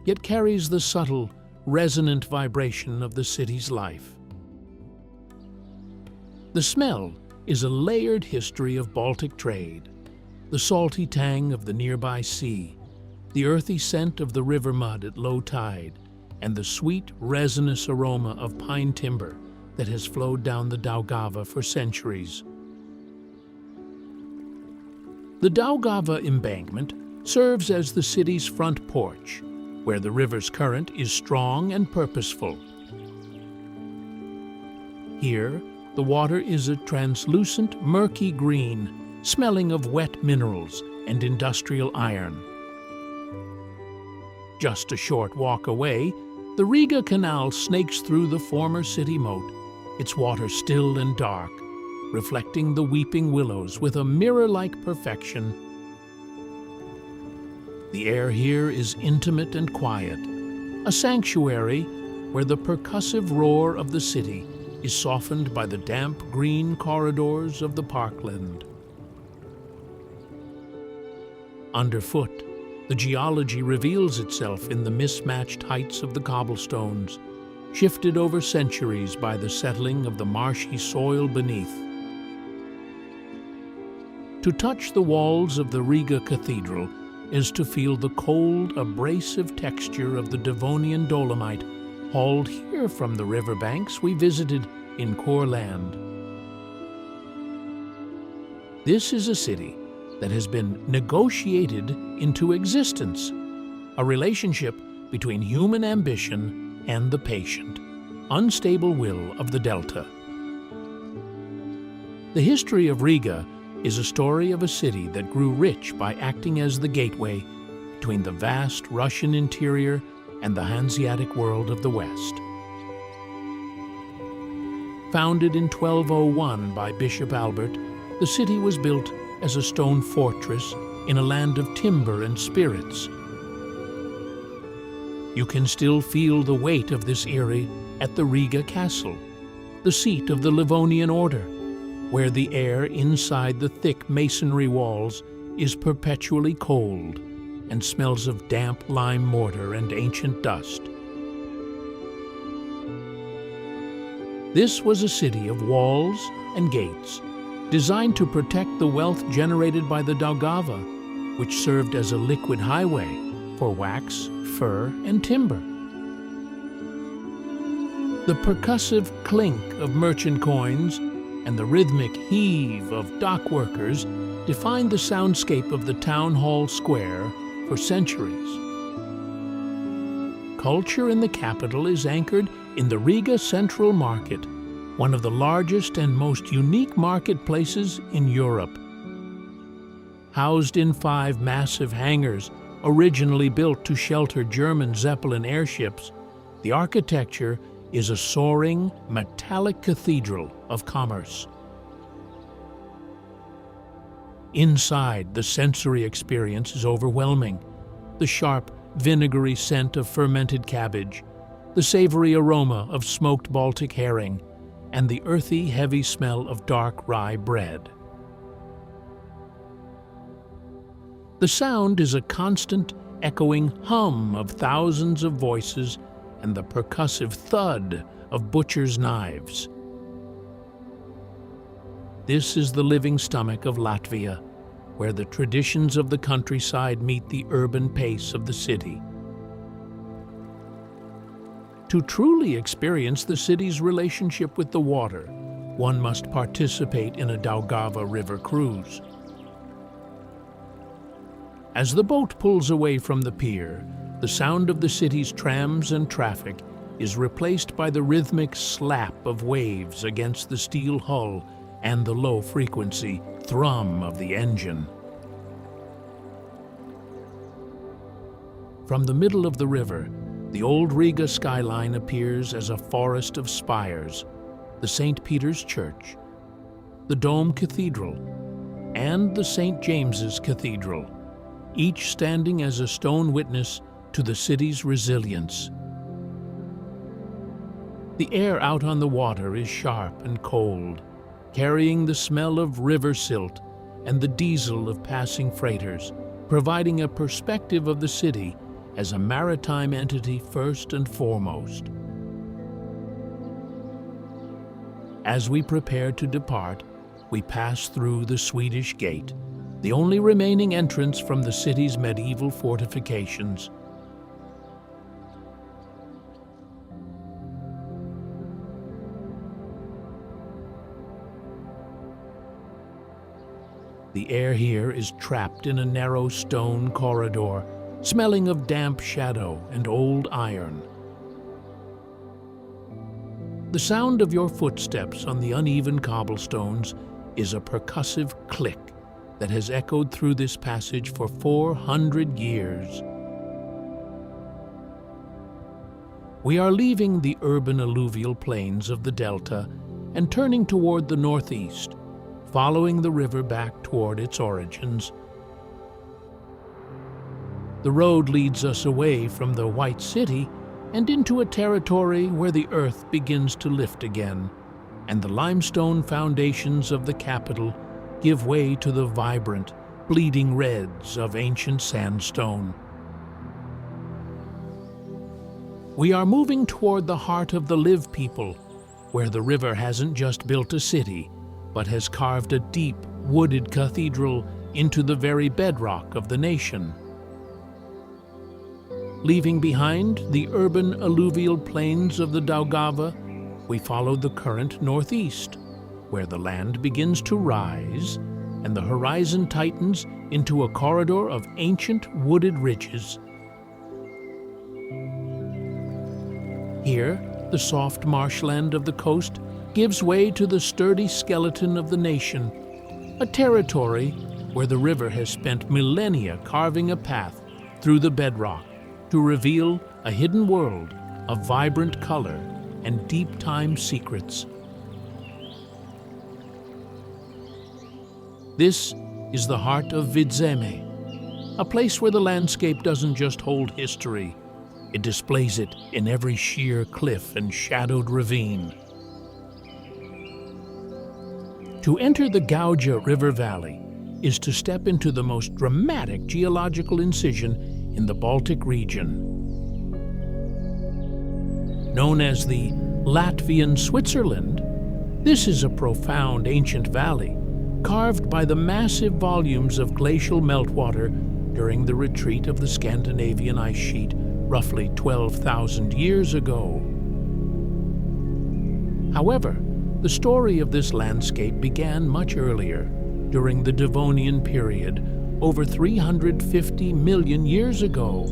yet carries the subtle, resonant vibration of the city's life. The smell is a layered history of Baltic trade, the salty tang of the nearby sea, the earthy scent of the river mud at low tide, and the sweet, resinous aroma of pine timber that has flowed down the Daugava for centuries. The Daugava embankment serves as the city's front porch, where the river's current is strong and purposeful. Here, the water is a translucent, murky green, smelling of wet minerals and industrial iron. Just a short walk away, the Riga Canal snakes through the former city moat, its water still and dark, reflecting the weeping willows with a mirror-like perfection. The air here is intimate and quiet, a sanctuary where the percussive roar of the city is softened by the damp green corridors of the parkland. Underfoot, the geology reveals itself in the mismatched heights of the cobblestones, shifted over centuries by the settling of the marshy soil beneath. To touch the walls of the Riga Cathedral is to feel the cold, abrasive texture of the Devonian dolomite hauled here from the riverbanks we visited in Courland. This is a city that has been negotiated into existence, a relationship between human ambition and the patient, unstable will of the Delta. The history of Riga is a story of a city that grew rich by acting as the gateway between the vast Russian interior and the Hanseatic world of the West. Founded in 1201 by Bishop Albert, the city was built as a stone fortress in a land of timber and spirits. You can still feel the weight of this eyrie at the Riga Castle, the seat of the Livonian order, where the air inside the thick masonry walls is perpetually cold and smells of damp lime mortar and ancient dust. This was a city of walls and gates, designed to protect the wealth generated by the Daugava, which served as a liquid highway for wax, fur, and timber. The percussive clink of merchant coins and the rhythmic heave of dock workers defined the soundscape of the town hall square for centuries. Culture in the capital is anchored in the Riga Central Market, one of the largest and most unique marketplaces in Europe. Housed in 5 massive hangars originally built to shelter German Zeppelin airships, the architecture is a soaring, metallic cathedral of commerce. Inside, the sensory experience is overwhelming. The sharp, vinegary scent of fermented cabbage, the savory aroma of smoked Baltic herring, and the earthy, heavy smell of dark rye bread. The sound is a constant, echoing hum of thousands of voices and the percussive thud of butchers' knives. This is the living stomach of Latvia, where the traditions of the countryside meet the urban pace of the city. To truly experience the city's relationship with the water, one must participate in a Daugava River cruise. As the boat pulls away from the pier, the sound of the city's trams and traffic is replaced by the rhythmic slap of waves against the steel hull and the low-frequency thrum of the engine. From the middle of the river, the old Riga skyline appears as a forest of spires, the St. Peter's Church, the Dome Cathedral, and the St. James's Cathedral, each standing as a stone witness to the city's resilience. The air out on the water is sharp and cold, carrying the smell of river silt and the diesel of passing freighters, providing a perspective of the city as a maritime entity first and foremost. As we prepare to depart, we pass through the Swedish Gate, the only remaining entrance from the city's medieval fortifications. The air here is trapped in a narrow stone corridor, smelling of damp shadow and old iron. The sound of your footsteps on the uneven cobblestones is a percussive click that has echoed through this passage for 400 years. We are leaving the urban alluvial plains of the delta and turning toward the northeast, following the river back toward its origins. The road leads us away from the White City and into a territory where the earth begins to lift again, and the limestone foundations of the capital give way to the vibrant, bleeding reds of ancient sandstone. We are moving toward the heart of the Live people, where the river hasn't just built a city, but has carved a deep, wooded cathedral into the very bedrock of the nation. Leaving behind the urban alluvial plains of the Daugava, we follow the current northeast, where the land begins to rise and the horizon tightens into a corridor of ancient wooded ridges. Here, the soft marshland of the coast gives way to the sturdy skeleton of the nation, a territory where the river has spent millennia carving a path through the bedrock to reveal a hidden world of vibrant color and deep-time secrets. This is the heart of Vidzeme, a place where the landscape doesn't just hold history, it displays it in every sheer cliff and shadowed ravine. To enter the Gauja River Valley is to step into the most dramatic geological incision in the Baltic region. Known as the Latvian Switzerland, this is a profound ancient valley carved by the massive volumes of glacial meltwater during the retreat of the Scandinavian ice sheet roughly 12,000 years ago. However, the story of this landscape began much earlier, during the Devonian period, over 350 million years ago.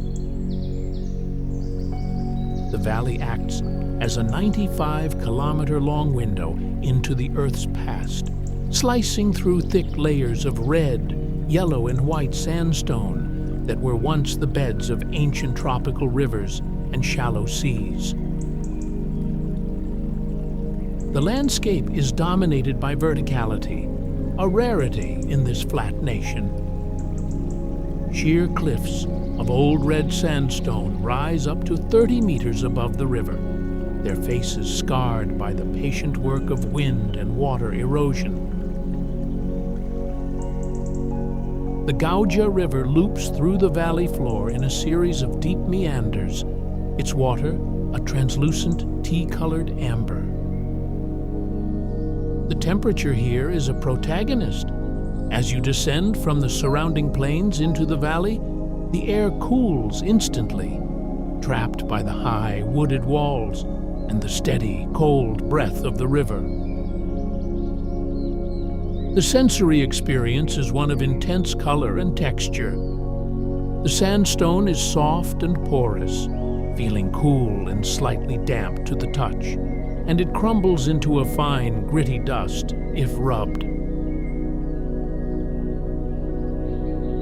The valley acts as a 95-kilometer-long window into the Earth's past, slicing through thick layers of red, yellow, and white sandstone that were once the beds of ancient tropical rivers and shallow seas. The landscape is dominated by verticality, a rarity in this flat nation. Sheer cliffs of old red sandstone rise up to 30 meters above the river, their faces scarred by the patient work of wind and water erosion. The Gauja River loops through the valley floor in a series of deep meanders, its water a translucent tea-colored amber. The temperature here is a protagonist. As you descend from the surrounding plains into the valley, the air cools instantly, trapped by the high wooded walls and the steady, cold breath of the river. The sensory experience is one of intense color and texture. The sandstone is soft and porous, feeling cool and slightly damp to the touch, and it crumbles into a fine, gritty dust if rubbed.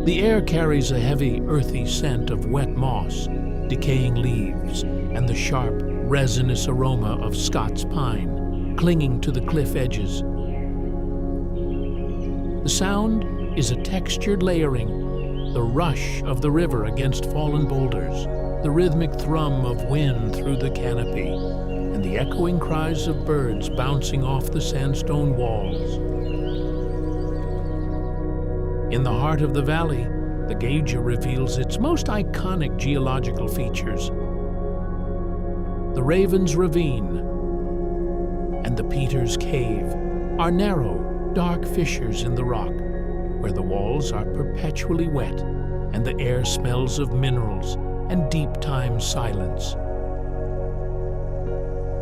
The air carries a heavy, earthy scent of wet moss, decaying leaves, and the sharp, resinous aroma of Scots pine clinging to the cliff edges. The sound is a textured layering, the rush of the river against fallen boulders, the rhythmic thrum of wind through the canopy, and the echoing cries of birds bouncing off the sandstone walls. In the heart of the valley, the Gauja reveals its most iconic geological features: the Raven's Ravine and the Peter's Cave are narrow, dark fissures in the rock, where the walls are perpetually wet and the air smells of minerals and deep-time silence.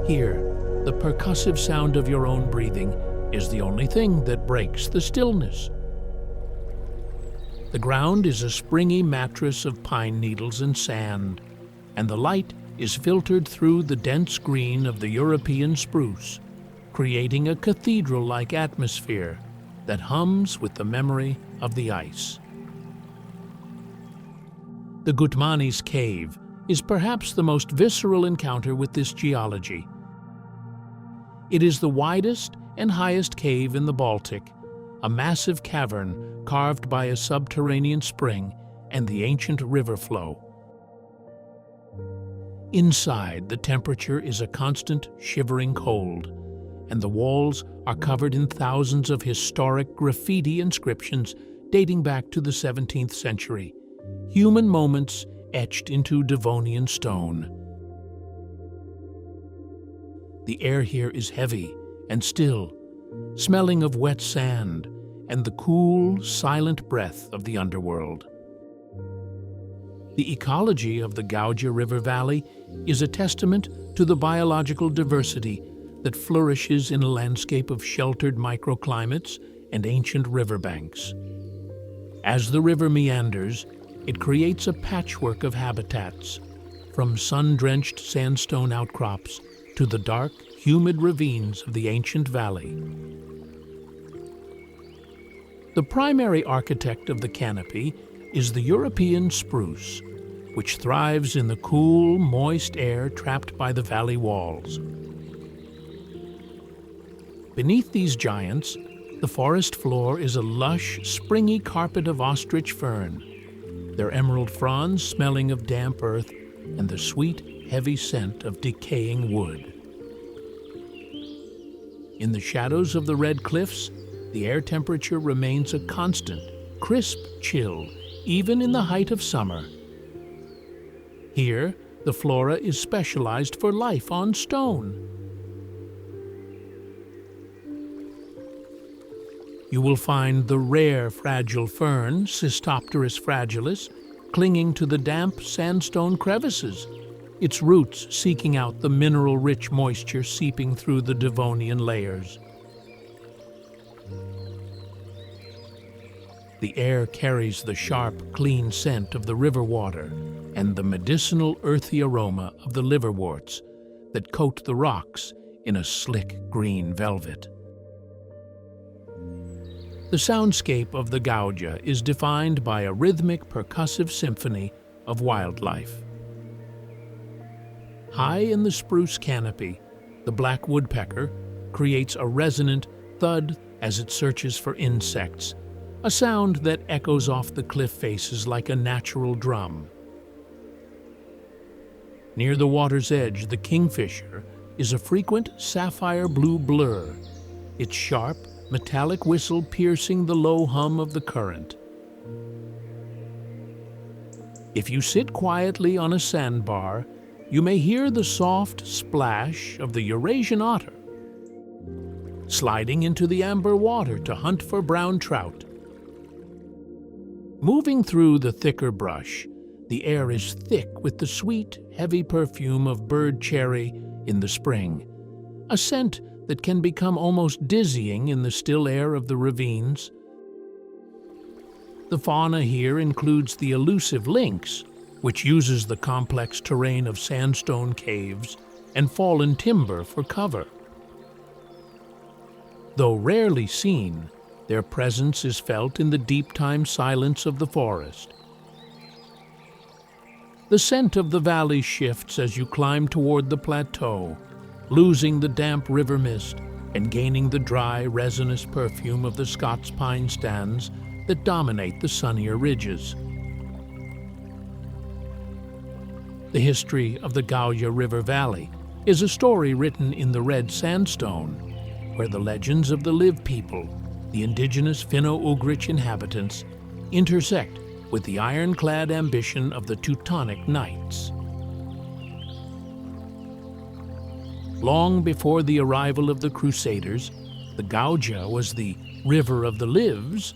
Here, the percussive sound of your own breathing is the only thing that breaks the stillness. The ground is a springy mattress of pine needles and sand, and the light is filtered through the dense green of the European spruce, creating a cathedral-like atmosphere that hums with the memory of the ice. The Gutmani's Cave is perhaps the most visceral encounter with this geology. It is the widest and highest cave in the Baltic, a massive cavern carved by a subterranean spring and the ancient river flow. Inside, the temperature is a constant shivering cold, and the walls are covered in thousands of historic graffiti inscriptions dating back to the 17th century, human moments etched into Devonian stone. The air here is heavy and still, smelling of wet sand and the cool, silent breath of the underworld. The ecology of the Gauja River Valley is a testament to the biological diversity that flourishes in a landscape of sheltered microclimates and ancient riverbanks. As the river meanders, it creates a patchwork of habitats, from sun-drenched sandstone outcrops to the dark, humid ravines of the ancient valley. The primary architect of the canopy is the European spruce, which thrives in the cool, moist air trapped by the valley walls. Beneath these giants, the forest floor is a lush, springy carpet of ostrich fern, their emerald fronds smelling of damp earth and the sweet, heavy scent of decaying wood. In the shadows of the red cliffs, the air temperature remains a constant, crisp chill, even in the height of summer. Here, the flora is specialized for life on stone. You will find the rare fragile fern, Cystopteris fragilis, clinging to the damp sandstone crevices, its roots seeking out the mineral-rich moisture seeping through the Devonian layers. The air carries the sharp, clean scent of the river water and the medicinal, earthy aroma of the liverworts that coat the rocks in a slick green velvet. The soundscape of the Gauja is defined by a rhythmic, percussive symphony of wildlife. High in the spruce canopy, the black woodpecker creates a resonant thud as it searches for insects, a sound that echoes off the cliff faces like a natural drum. Near the water's edge, the kingfisher is a frequent sapphire blue blur, its sharp, metallic whistle piercing the low hum of the current. If you sit quietly on a sandbar, you may hear the soft splash of the Eurasian otter, sliding into the amber water to hunt for brown trout. Moving through the thicker brush, the air is thick with the sweet, heavy perfume of bird cherry in the spring, a scent that can become almost dizzying in the still air of the ravines. The fauna here includes the elusive lynx, which uses the complex terrain of sandstone caves and fallen timber for cover. Though rarely seen, their presence is felt in the deep-time silence of the forest. The scent of the valley shifts as you climb toward the plateau, losing the damp river mist and gaining the dry, resinous perfume of the Scots pine stands that dominate the sunnier ridges. The history of the Gauja River Valley is a story written in the red sandstone, where the legends of the Liv people, the indigenous Finno-Ugric inhabitants, intersect with the ironclad ambition of the Teutonic Knights. Long before the arrival of the Crusaders, the Gauja was the River of the Livs,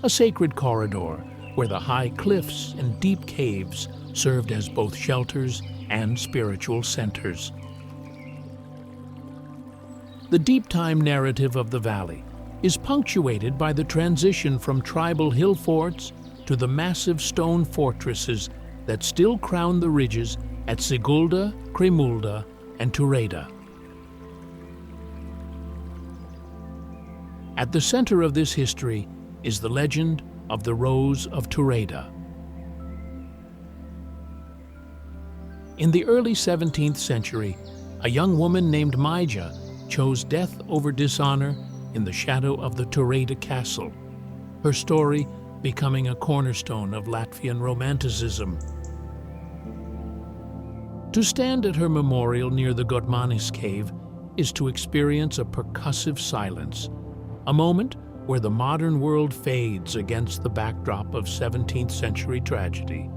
a sacred corridor where the high cliffs and deep caves served as both shelters and spiritual centers. The deep-time narrative of the valley is punctuated by the transition from tribal hill forts to the massive stone fortresses that still crown the ridges at Sigulda, Cremulda, and Tureda. At the center of this history is the legend of the Rose of Tureda. In the early 17th century, a young woman named Maija chose death over dishonor in the shadow of the Tureda castle, her story becoming a cornerstone of Latvian Romanticism. To stand at her memorial near the Godmanis cave is to experience a percussive silence, a moment where the modern world fades against the backdrop of 17th century tragedy.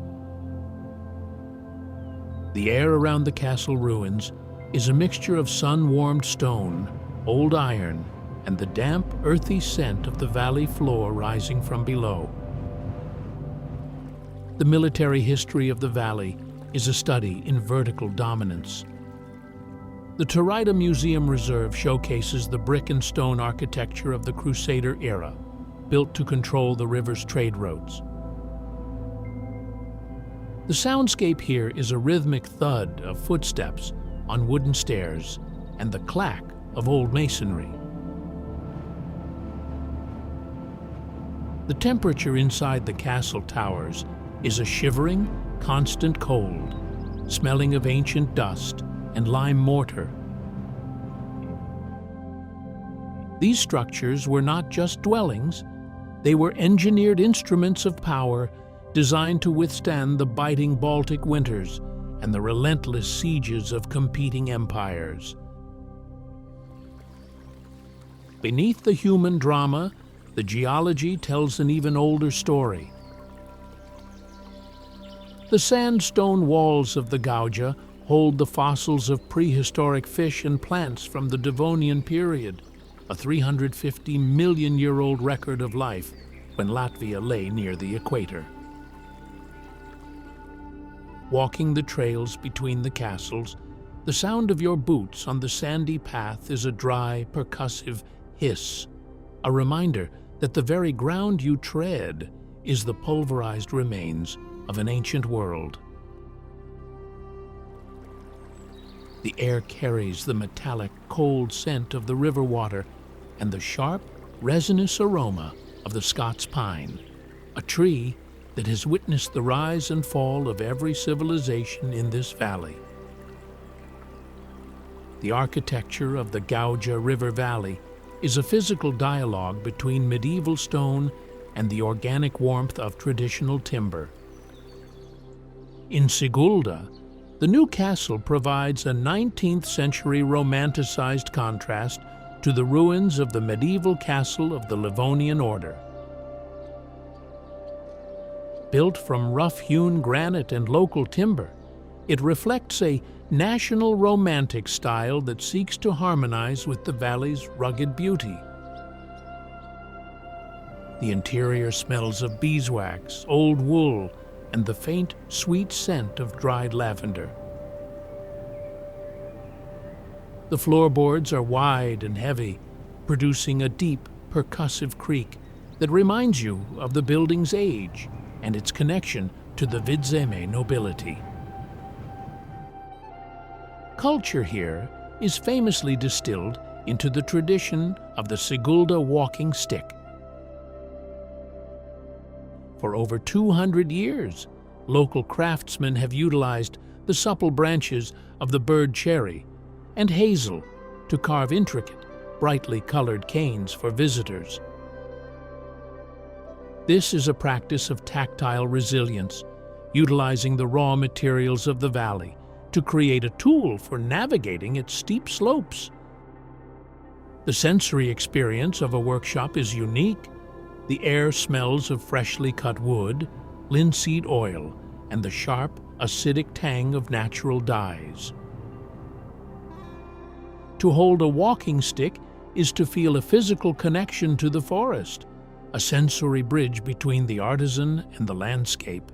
The air around the castle ruins is a mixture of sun-warmed stone, old iron, and the damp, earthy scent of the valley floor rising from below. The military history of the valley is a study in vertical dominance. The Tureda Museum Reserve showcases the brick and stone architecture of the Crusader era, built to control the river's trade routes. The soundscape here is a rhythmic thud of footsteps on wooden stairs and the clack of old masonry. The temperature inside the castle towers is a shivering, constant cold, smelling of ancient dust and lime mortar. These structures were not just dwellings, they were engineered instruments of power designed to withstand the biting Baltic winters and the relentless sieges of competing empires. Beneath the human drama, the geology tells an even older story. The sandstone walls of the Gauja hold the fossils of prehistoric fish and plants from the Devonian period, a 350-million-year-old record of life when Latvia lay near the equator. Walking the trails between the castles, the sound of your boots on the sandy path is a dry, percussive hiss, a reminder that the very ground you tread is the pulverized remains of an ancient world. The air carries the metallic, cold scent of the river water and the sharp, resinous aroma of the Scots pine, a tree that has witnessed the rise and fall of every civilization in this valley. The architecture of the Gauja River Valley is a physical dialogue between medieval stone and the organic warmth of traditional timber. In Sigulda, the new castle provides a 19th century romanticized contrast to the ruins of the medieval castle of the Livonian order. Built from rough-hewn granite and local timber, it reflects a national romantic style that seeks to harmonize with the valley's rugged beauty. The interior smells of beeswax, old wool, and the faint, sweet scent of dried lavender. The floorboards are wide and heavy, producing a deep, percussive creak that reminds you of the building's age and its connection to the Vidzeme nobility. Culture here is famously distilled into the tradition of the Sigulda walking stick. For over 200 years, local craftsmen have utilized the supple branches of the bird cherry and hazel to carve intricate, brightly colored canes for visitors. This is a practice of tactile resilience, utilizing the raw materials of the valley to create a tool for navigating its steep slopes. The sensory experience of a workshop is unique. The air smells of freshly cut wood, linseed oil, and the sharp, acidic tang of natural dyes. To hold a walking stick is to feel a physical connection to the forest, a sensory bridge between the artisan and the landscape.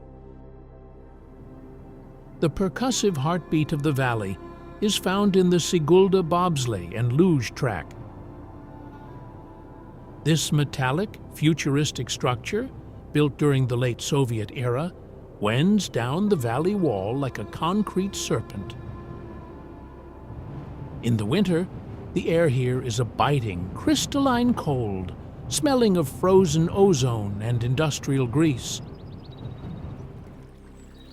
The percussive heartbeat of the valley is found in the Sigulda bobsleigh and luge track. This metallic, futuristic structure, built during the late Soviet era, wends down the valley wall like a concrete serpent. In the winter, the air here is a biting, crystalline cold, smelling of frozen ozone and industrial grease.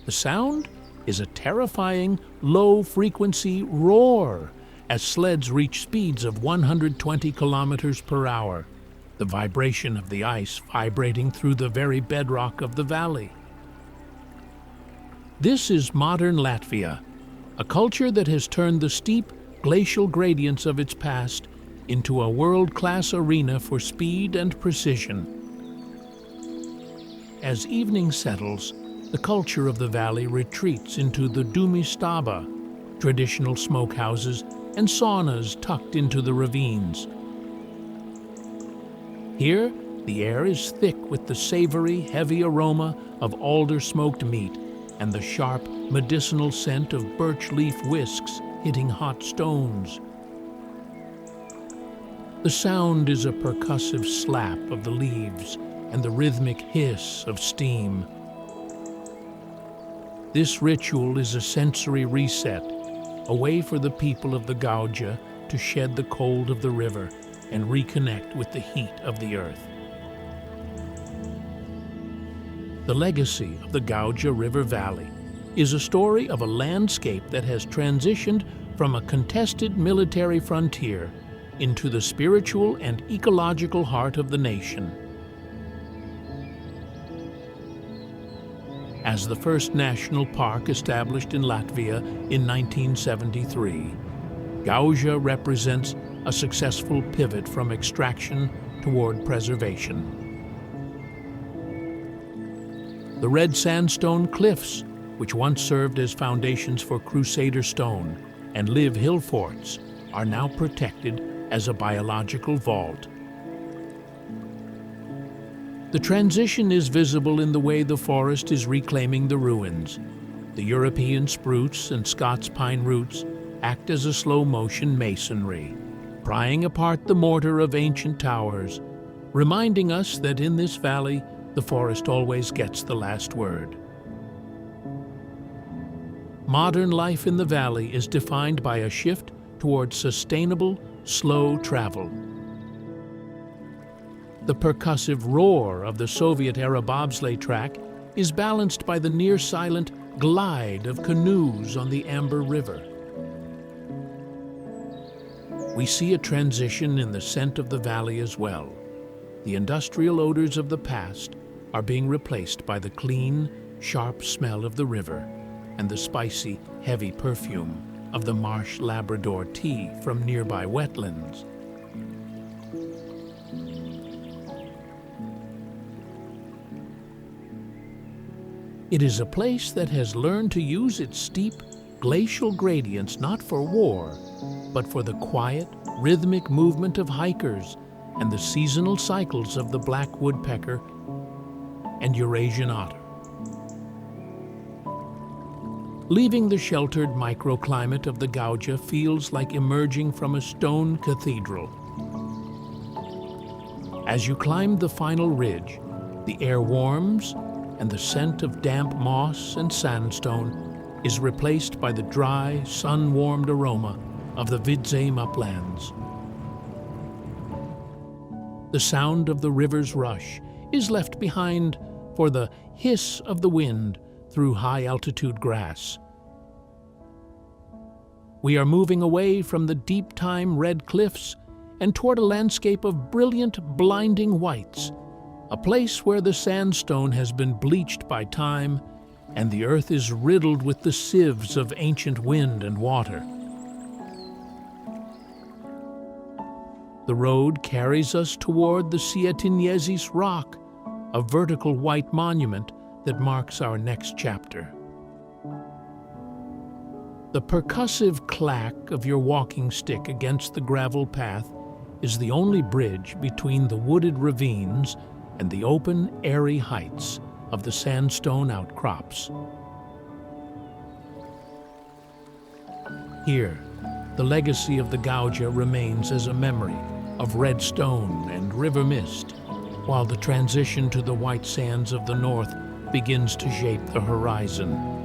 The sound is a terrifying, low-frequency roar as sleds reach speeds of 120 kilometers per hour, the vibration of the ice vibrating through the very bedrock of the valley. This is modern Latvia, a culture that has turned the steep, glacial gradients of its past into a world-class arena for speed and precision. As evening settles, the culture of the valley retreats into the dumistaba, traditional smokehouses and saunas tucked into the ravines. Here, the air is thick with the savory, heavy aroma of alder-smoked meat and the sharp, medicinal scent of birch leaf whisks hitting hot stones. The sound is a percussive slap of the leaves and the rhythmic hiss of steam. This ritual is a sensory reset, a way for the people of the Gauja to shed the cold of the river and reconnect with the heat of the earth. The legacy of the Gauja River Valley is a story of a landscape that has transitioned from a contested military frontier into the spiritual and ecological heart of the nation. As the first national park established in Latvia in 1973, Gauja represents a successful pivot from extraction toward preservation. The red sandstone cliffs, which once served as foundations for Crusader stone and live hill forts, are now protected as a biological vault. The transition is visible in the way the forest is reclaiming the ruins. The European spruce and Scots pine roots act as a slow-motion masonry, prying apart the mortar of ancient towers, reminding us that in this valley, the forest always gets the last word. Modern life in the valley is defined by a shift towards sustainable, slow travel. The percussive roar of the Soviet-era bobsleigh track is balanced by the near-silent glide of canoes on the Amber River. We see a transition in the scent of the valley as well. The industrial odors of the past are being replaced by the clean, sharp smell of the river and the spicy, heavy perfume of the marsh Labrador tea from nearby wetlands. It is a place that has learned to use its steep, glacial gradients not for war, but for the quiet, rhythmic movement of hikers and the seasonal cycles of the black woodpecker and Eurasian otter. Leaving the sheltered microclimate of the Gauja feels like emerging from a stone cathedral. As you climb the final ridge, the air warms, and the scent of damp moss and sandstone is replaced by the dry, sun-warmed aroma of the Vidzeme uplands. The sound of the river's rush is left behind for the hiss of the wind through high-altitude grass. We are moving away from the deep-time red cliffs and toward a landscape of brilliant, blinding whites, a place where the sandstone has been bleached by time and the earth is riddled with the sieves of ancient wind and water. The road carries us toward the Sietiņiezis Rock, a vertical white monument that marks our next chapter. The percussive clack of your walking stick against the gravel path is the only bridge between the wooded ravines and the open, airy heights of the sandstone outcrops. Here, the legacy of the Gauja remains as a memory of red stone and river mist, while the transition to the white sands of the north begins to shape the horizon.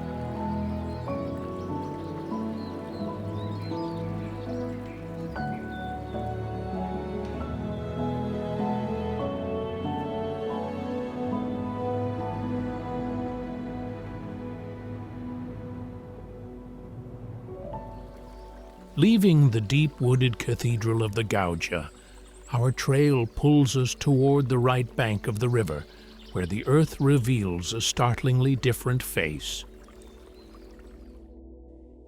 Leaving the deep wooded cathedral of the Gauja, our trail pulls us toward the right bank of the river, where the earth reveals a startlingly different face.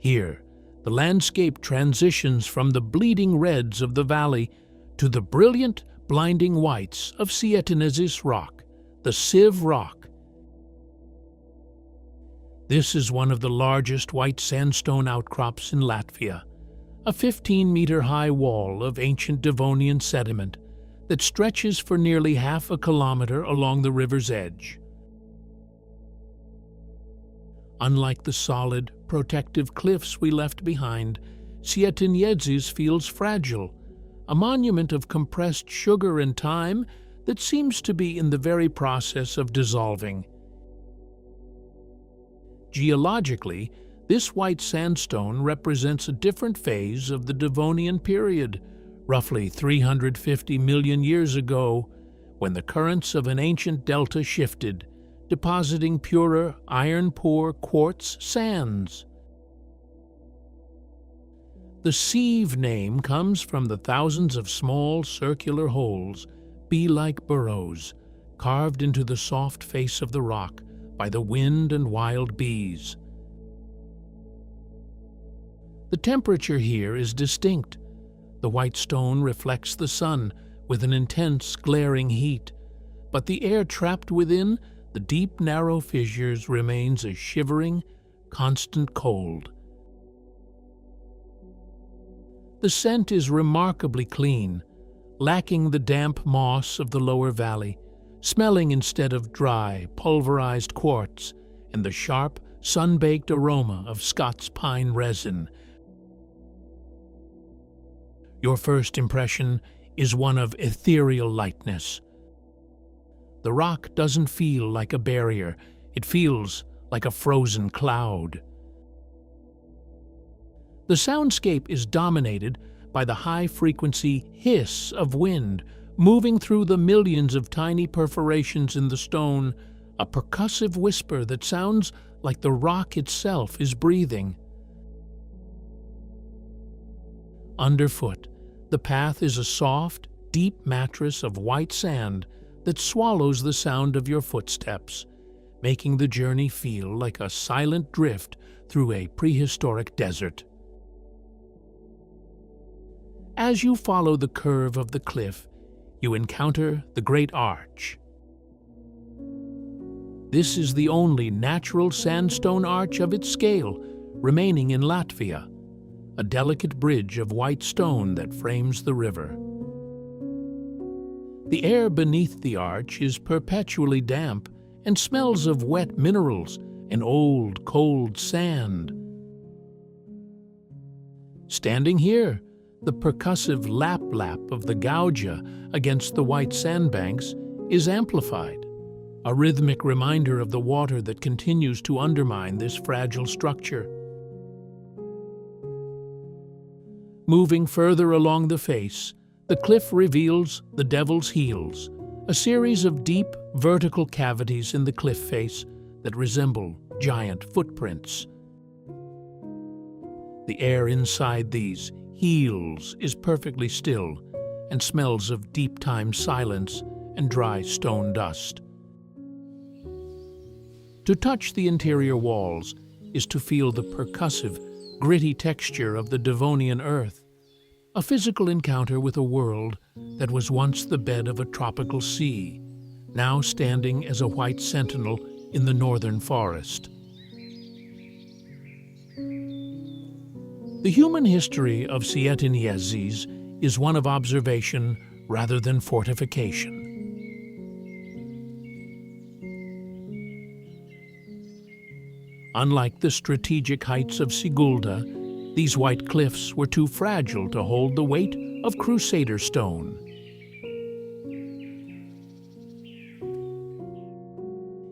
Here, the landscape transitions from the bleeding reds of the valley to the brilliant, blinding whites of Sietiņiezis Rock, the Siv Rock. This is one of the largest white sandstone outcrops in Latvia, a 15-meter-high wall of ancient Devonian sediment that stretches for nearly half a kilometer along the river's edge. Unlike the solid, protective cliffs we left behind, Sietiņiezis feels fragile, a monument of compressed sugar and time that seems to be in the very process of dissolving. Geologically, this white sandstone represents a different phase of the Devonian period, roughly 350 million years ago, when the currents of an ancient delta shifted, depositing purer, iron-poor quartz sands. The sieve name comes from the thousands of small circular holes, bee-like burrows, carved into the soft face of the rock by the wind and wild bees. The temperature here is distinct. The white stone reflects the sun with an intense, glaring heat, but the air trapped within the deep, narrow fissures remains a shivering, constant cold. The scent is remarkably clean, lacking the damp moss of the lower valley, smelling instead of dry, pulverized quartz and the sharp, sun-baked aroma of Scots pine resin. Your first impression is one of ethereal lightness. The rock doesn't feel like a barrier, it feels like a frozen cloud. The soundscape is dominated by the high-frequency hiss of wind moving through the millions of tiny perforations in the stone, a percussive whisper that sounds like the rock itself is breathing. Underfoot, the path is a soft, deep mattress of white sand that swallows the sound of your footsteps, making the journey feel like a silent drift through a prehistoric desert. As you follow the curve of the cliff, you encounter the Great Arch. This is the only natural sandstone arch of its scale remaining in Latvia, a delicate bridge of white stone that frames the river. The air beneath the arch is perpetually damp and smells of wet minerals and old, cold sand. Standing here, the percussive lap-lap of the Gauja against the white sandbanks is amplified, a rhythmic reminder of the water that continues to undermine this fragile structure. Moving further along the face, the cliff reveals the Devil's Heels, a series of deep, vertical cavities in the cliff face that resemble giant footprints. The air inside these heels is perfectly still and smells of deep-time silence and dry stone dust. To touch the interior walls is to feel the percussive, gritty texture of the Devonian earth, a physical encounter with a world that was once the bed of a tropical sea, now standing as a white sentinel in the northern forest. The human history of Sietiņiezis is one of observation rather than fortification. Unlike the strategic heights of Sigulda, these white cliffs were too fragile to hold the weight of Crusader stone.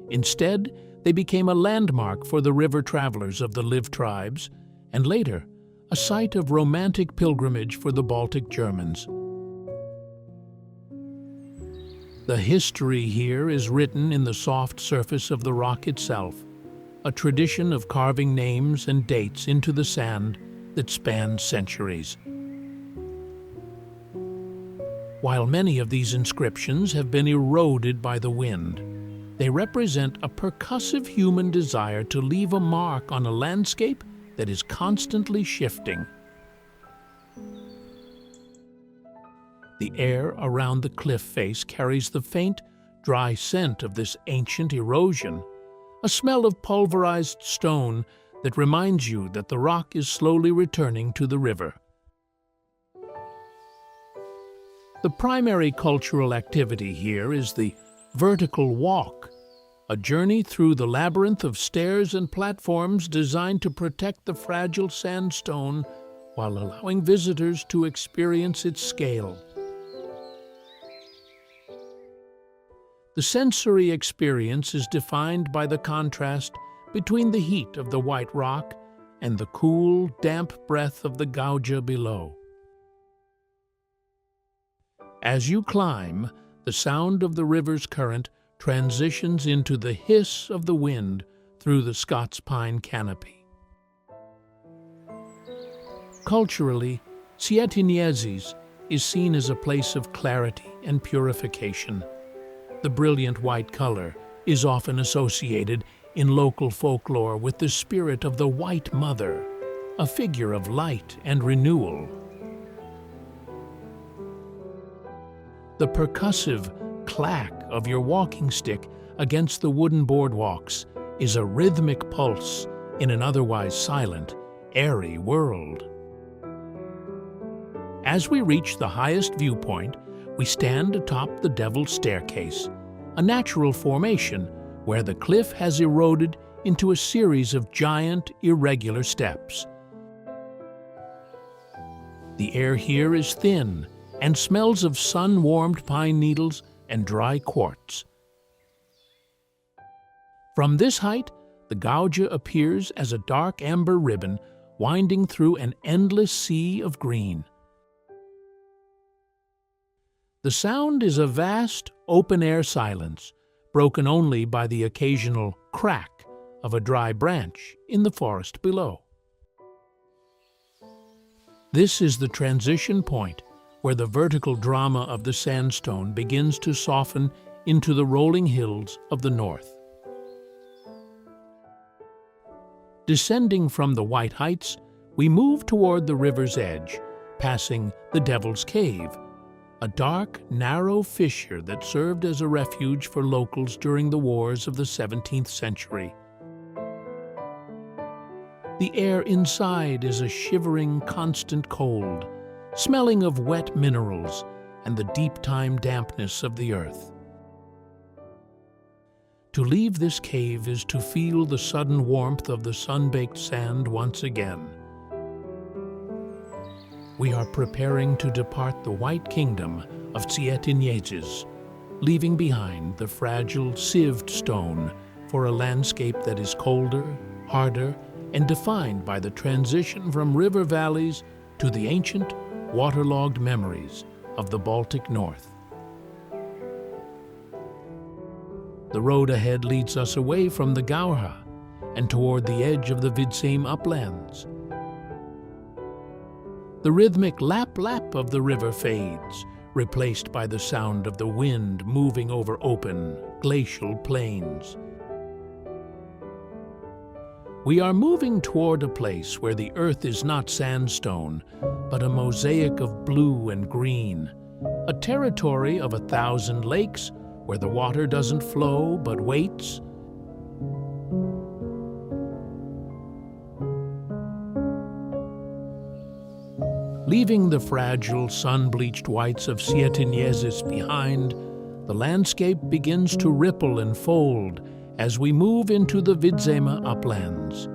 Instead, they became a landmark for the river travelers of the Liv tribes, and later, a site of romantic pilgrimage for the Baltic Germans. The history here is written in the soft surface of the rock itself, a tradition of carving names and dates into the sand that spans centuries. While many of these inscriptions have been eroded by the wind, they represent a percussive human desire to leave a mark on a landscape that is constantly shifting. The air around the cliff face carries the faint, dry scent of this ancient erosion, a smell of pulverized stone that reminds you that the rock is slowly returning to the river. The primary cultural activity here is the vertical walk, a journey through the labyrinth of stairs and platforms designed to protect the fragile sandstone while allowing visitors to experience its scale. The sensory experience is defined by the contrast between the heat of the white rock and the cool, damp breath of the Gauja below. As you climb, the sound of the river's current transitions into the hiss of the wind through the Scots pine canopy. Culturally, Sietiņiezis is seen as a place of clarity and purification. The brilliant white color is often associated in local folklore with the spirit of the White Mother, a figure of light and renewal. The percussive clack of your walking stick against the wooden boardwalks is a rhythmic pulse in an otherwise silent, airy world. As we reach the highest viewpoint, we stand atop the Devil's Staircase, a natural formation where the cliff has eroded into a series of giant, irregular steps. The air here is thin and smells of sun-warmed pine needles and dry quartz. From this height, the Gauja appears as a dark amber ribbon winding through an endless sea of green. The sound is a vast, open-air silence, broken only by the occasional crack of a dry branch in the forest below. This is the transition point where the vertical drama of the sandstone begins to soften into the rolling hills of the north. Descending from the White Heights, we move toward the river's edge, passing the Devil's Cave, a dark, narrow fissure that served as a refuge for locals during the wars of the 17th century. The air inside is a shivering, constant cold, smelling of wet minerals and the deep-time dampness of the earth. To leave this cave is to feel the sudden warmth of the sun-baked sand once again. We are preparing to depart the White Kingdom of Sietiņiezis, leaving behind the fragile sieved stone for a landscape that is colder, harder, and defined by the transition from river valleys to the ancient, waterlogged memories of the Baltic North. The road ahead leads us away from the Gauja and toward the edge of the Vidzeme uplands. The rhythmic lap-lap of the river fades, replaced by the sound of the wind moving over open, glacial plains. We are moving toward a place where the earth is not sandstone, but a mosaic of blue and green, a territory of 1,000 lakes where the water doesn't flow but waits. Leaving the fragile, sun-bleached whites of Sietiņiezis behind, the landscape begins to ripple and fold as we move into the Vidzeme uplands.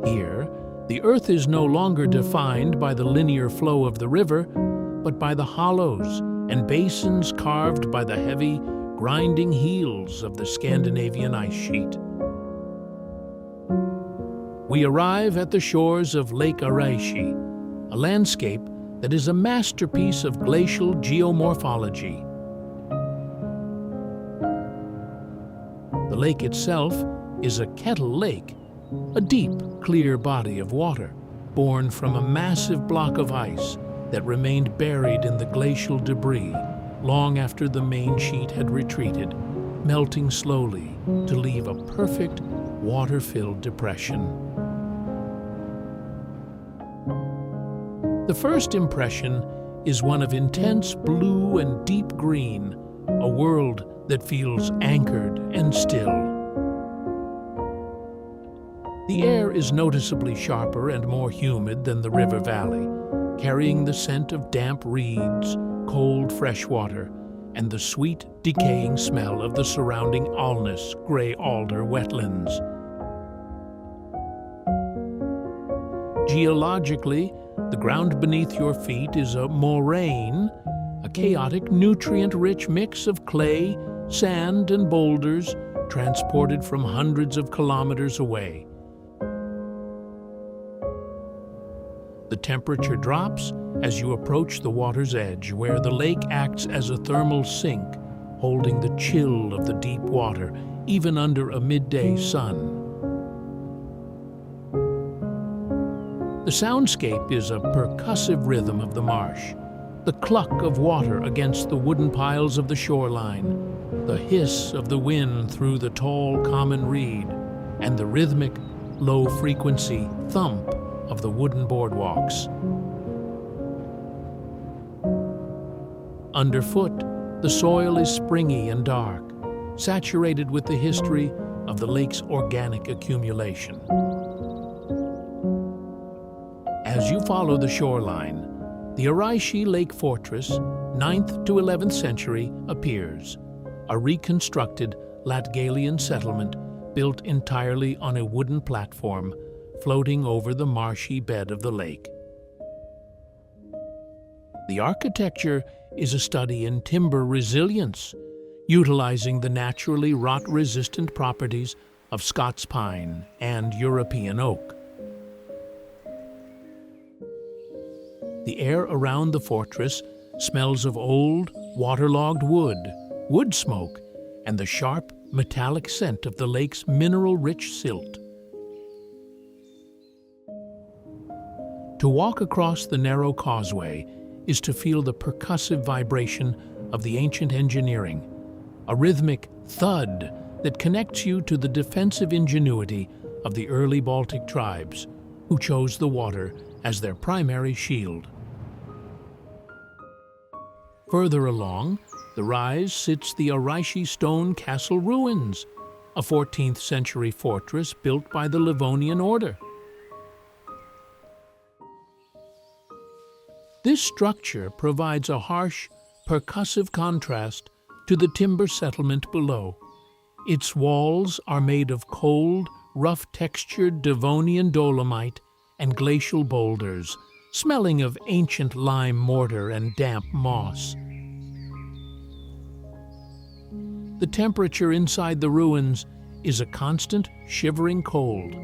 Here, the earth is no longer defined by the linear flow of the river, but by the hollows and basins carved by the heavy, grinding heels of the Scandinavian ice sheet. We arrive at the shores of Lake Āraiši, a landscape that is a masterpiece of glacial geomorphology. The lake itself is a kettle lake, a deep, clear body of water born from a massive block of ice that remained buried in the glacial debris long after the main sheet had retreated, melting slowly to leave a perfect, water-filled depression. The first impression is one of intense blue and deep green, a world that feels anchored and still. The air is noticeably sharper and more humid than the river valley, carrying the scent of damp reeds, cold fresh water, and the sweet, decaying smell of the surrounding Alnus gray alder wetlands. Geologically, the ground beneath your feet is a moraine, a chaotic, nutrient-rich mix of clay, sand, and boulders transported from hundreds of kilometers away. The temperature drops as you approach the water's edge, where the lake acts as a thermal sink, holding the chill of the deep water, even under a midday sun. The soundscape is a percussive rhythm of the marsh, the cluck of water against the wooden piles of the shoreline, the hiss of the wind through the tall common reed, and the rhythmic, low-frequency thump of the wooden boardwalks. Underfoot, the soil is springy and dark, saturated with the history of the lake's organic accumulation. As you follow the shoreline, the Āraiši Lake Fortress, 9th to 11th century, appears, a reconstructed Latgalian settlement built entirely on a wooden platform floating over the marshy bed of the lake. The architecture is a study in timber resilience, utilizing the naturally rot-resistant properties of Scots pine and European oak. The air around the fortress smells of old, waterlogged wood smoke, and the sharp, metallic scent of the lake's mineral-rich silt. To walk across the narrow causeway is to feel the percussive vibration of the ancient engineering, a rhythmic thud that connects you to the defensive ingenuity of the early Baltic tribes, who chose the water as their primary shield. Further along the rise sits the Āraiši stone castle ruins, a 14th century fortress built by the Livonian order. This structure provides a harsh, percussive contrast to the timber settlement below. Its walls are made of cold, rough-textured Devonian dolomite and glacial boulders, smelling of ancient lime mortar and damp moss. The temperature inside the ruins is a constant, shivering cold,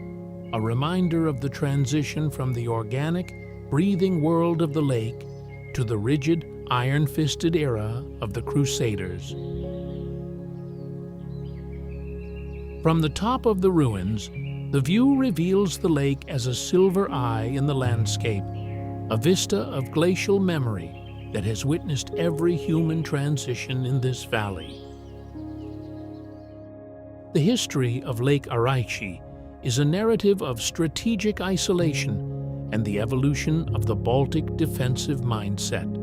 a reminder of the transition from the organic, breathing world of the lake to the rigid, iron-fisted era of the Crusaders. From the top of the ruins, the view reveals the lake as a silver eye in the landscape, a vista of glacial memory that has witnessed every human transition in this valley. The history of Lake Āraiši is a narrative of strategic isolation and the evolution of the Baltic defensive mindset.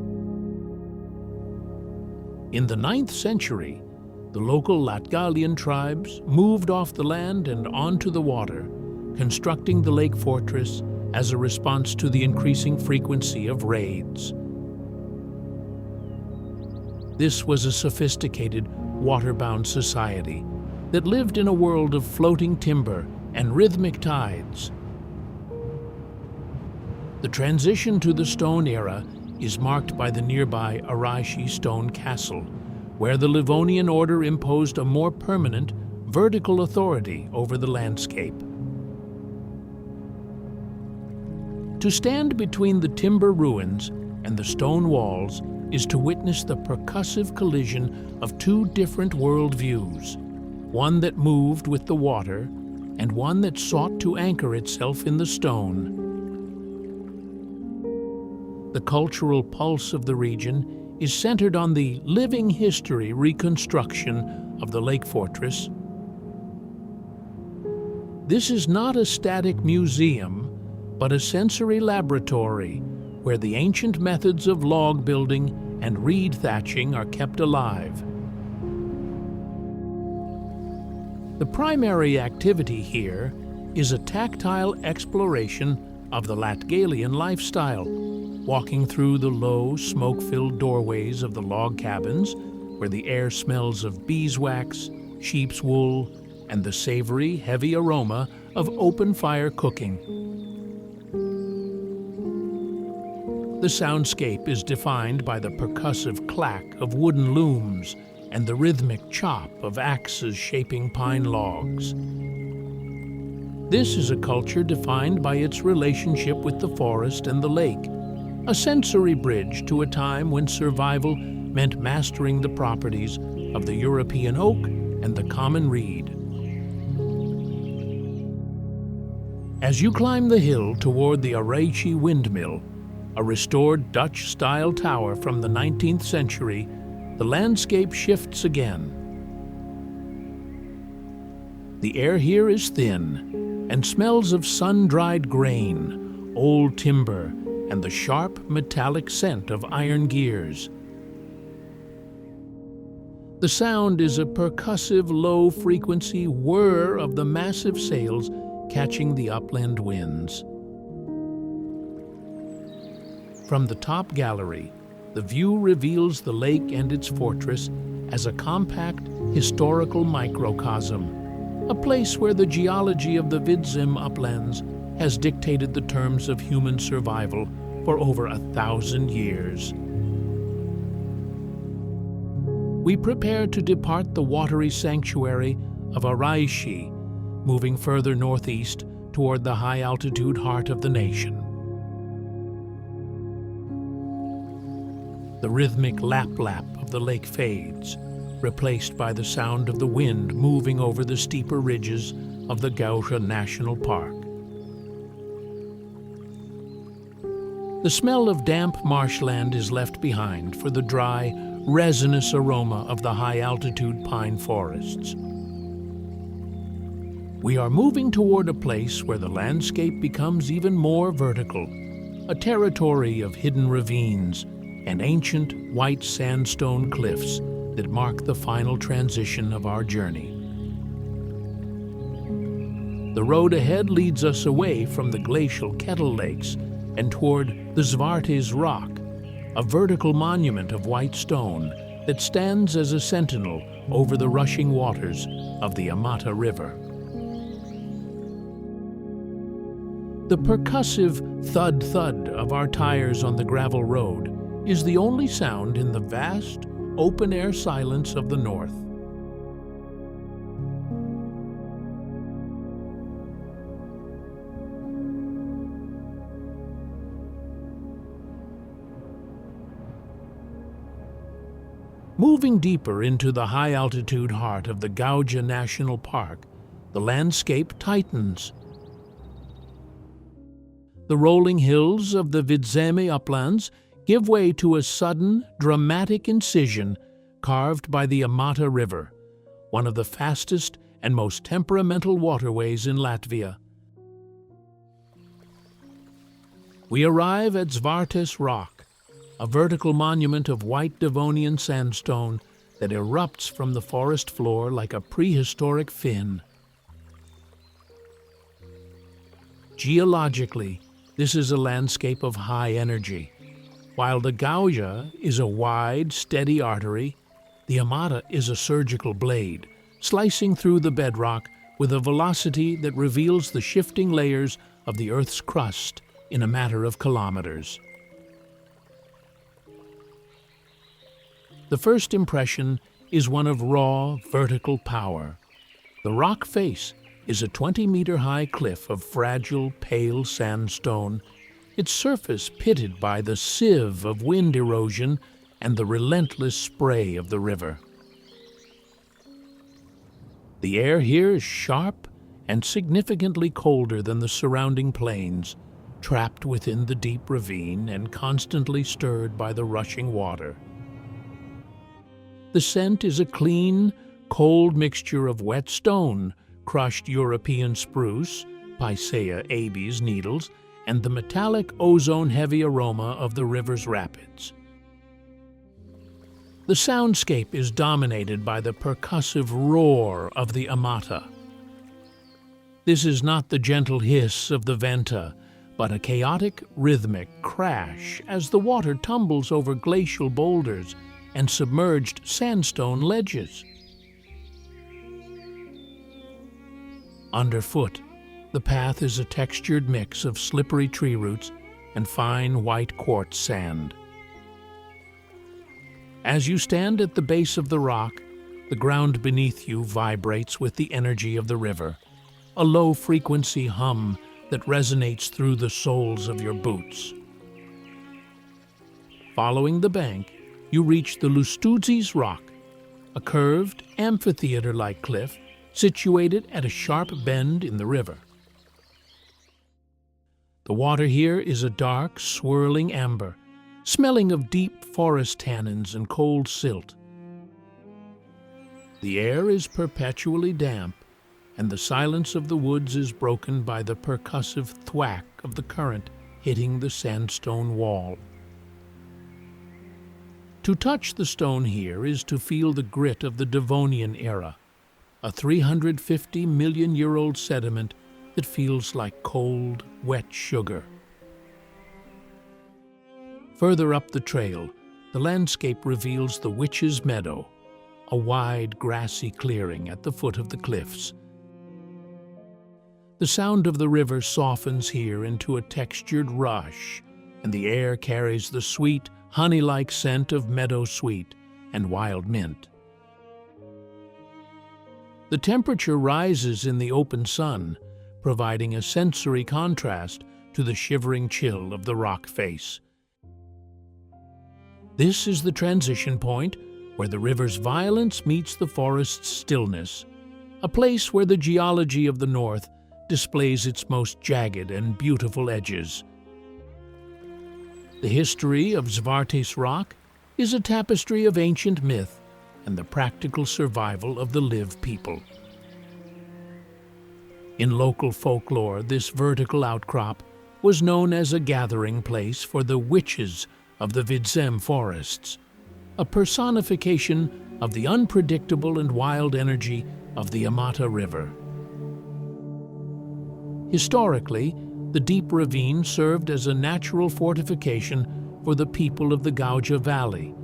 In the 9th century, the local Latgalian tribes moved off the land and onto the water, constructing the lake fortress as a response to the increasing frequency of raids. This was a sophisticated, water-bound society that lived in a world of floating timber and rhythmic tides. The transition to the stone era is marked by the nearby Āraiši stone castle, where the Livonian order imposed a more permanent, vertical authority over the landscape. To stand between the timber ruins and the stone walls is to witness the percussive collision of two different worldviews, one that moved with the water and one that sought to anchor itself in the stone. The cultural pulse of the region is centered on the living history reconstruction of the lake fortress. This is not a static museum, but a sensory laboratory where the ancient methods of log building and reed thatching are kept alive. The primary activity here is a tactile exploration of the Latgalian lifestyle, walking through the low, smoke-filled doorways of the log cabins where the air smells of beeswax, sheep's wool, and the savory, heavy aroma of open-fire cooking. The soundscape is defined by the percussive clack of wooden looms and the rhythmic chop of axes shaping pine logs. This is a culture defined by its relationship with the forest and the lake, a sensory bridge to a time when survival meant mastering the properties of the European oak and the common reed. As you climb the hill toward the Āraiši windmill, a restored Dutch-style tower from the 19th century, the landscape shifts again. The air here is thin and smells of sun-dried grain, old timber, and the sharp metallic scent of iron gears. The sound is a percussive low-frequency whir of the massive sails catching the upland winds. From the top gallery, the view reveals the lake and its fortress as a compact, historical microcosm, a place where the geology of the Vidzim uplands has dictated the terms of human survival for over 1,000 years. We prepare to depart the watery sanctuary of Āraiši, moving further northeast toward the high-altitude heart of the nation. The rhythmic lap-lap of the lake fades, replaced by the sound of the wind moving over the steeper ridges of the Gauja National Park. The smell of damp marshland is left behind for the dry, resinous aroma of the high-altitude pine forests. We are moving toward a place where the landscape becomes even more vertical, a territory of hidden ravines and ancient white sandstone cliffs that mark the final transition of our journey. The road ahead leads us away from the glacial kettle lakes and toward the Zvārtes Rock, a vertical monument of white stone that stands as a sentinel over the rushing waters of the Amata River. The percussive thud-thud of our tires on the gravel road is the only sound in the vast, open-air silence of the north. Moving deeper into the high-altitude heart of the Gauja National Park, the landscape tightens. The rolling hills of the Vidzeme uplands give way to a sudden, dramatic incision carved by the Amata River, one of the fastest and most temperamental waterways in Latvia. We arrive at Zvārtes Rock, a vertical monument of white Devonian sandstone that erupts from the forest floor like a prehistoric fin. Geologically, this is a landscape of high energy. While the Gauja is a wide, steady artery, the Amata is a surgical blade, slicing through the bedrock with a velocity that reveals the shifting layers of the Earth's crust in a matter of kilometers. The first impression is one of raw, vertical power. The rock face is a 20-meter-high cliff of fragile, pale sandstone, its surface pitted by the sieve of wind erosion and the relentless spray of the river. The air here is sharp and significantly colder than the surrounding plains, trapped within the deep ravine and constantly stirred by the rushing water. The scent is a clean, cold mixture of wet stone, crushed European spruce, Picea abies needles, and the metallic ozone-heavy aroma of the river's rapids. The soundscape is dominated by the percussive roar of the Amata. This is not the gentle hiss of the Venta, but a chaotic, rhythmic crash as the water tumbles over glacial boulders and submerged sandstone ledges. Underfoot, the path is a textured mix of slippery tree roots and fine white quartz sand. As you stand at the base of the rock, the ground beneath you vibrates with the energy of the river, a low-frequency hum that resonates through the soles of your boots. Following the bank, you reach the Ķemeri Rock, a curved, amphitheater-like cliff situated at a sharp bend in the river. The water here is a dark, swirling amber, smelling of deep forest tannins and cold silt. The air is perpetually damp, and the silence of the woods is broken by the percussive thwack of the current hitting the sandstone wall. To touch the stone here is to feel the grit of the Devonian era, a 350-million-year-old sediment that feels like cold, wet sugar. Further up the trail, the landscape reveals the Witch's Meadow, a wide, grassy clearing at the foot of the cliffs. The sound of the river softens here into a textured rush, and the air carries the sweet, honey-like scent of meadowsweet and wild mint. The temperature rises in the open sun, providing a sensory contrast to the shivering chill of the rock face. This is the transition point where the river's violence meets the forest's stillness, a place where the geology of the north displays its most jagged and beautiful edges. The history of Zvārtes Rock is a tapestry of ancient myth and the practical survival of the live people. In local folklore, this vertical outcrop was known as a gathering place for the witches of the Vidzeme forests, a personification of the unpredictable and wild energy of the Amata River. Historically, the deep ravine served as a natural fortification for the people of the Gauja Valley,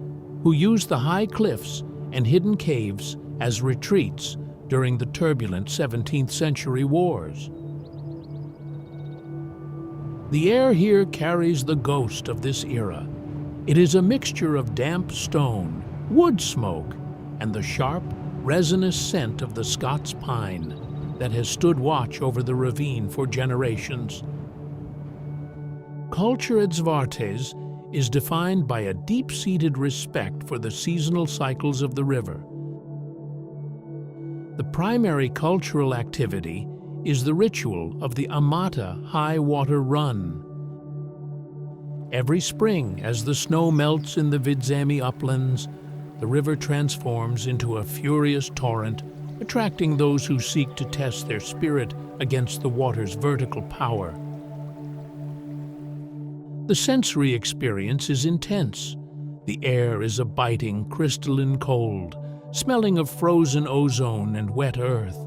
who used the high cliffs and hidden caves as retreats during the turbulent 17th century wars. The air here carries the ghost of this era. It is a mixture of damp stone, wood smoke, and the sharp, resinous scent of the Scots pine that has stood watch over the ravine for generations. Culture at Zvārtes is defined by a deep-seated respect for the seasonal cycles of the river. The primary cultural activity is the ritual of the Amata high water run. Every spring, as the snow melts in the Vidzeme uplands, the river transforms into a furious torrent, attracting those who seek to test their spirit against the water's vertical power. The sensory experience is intense. The air is a biting, crystalline cold, smelling of frozen ozone and wet earth.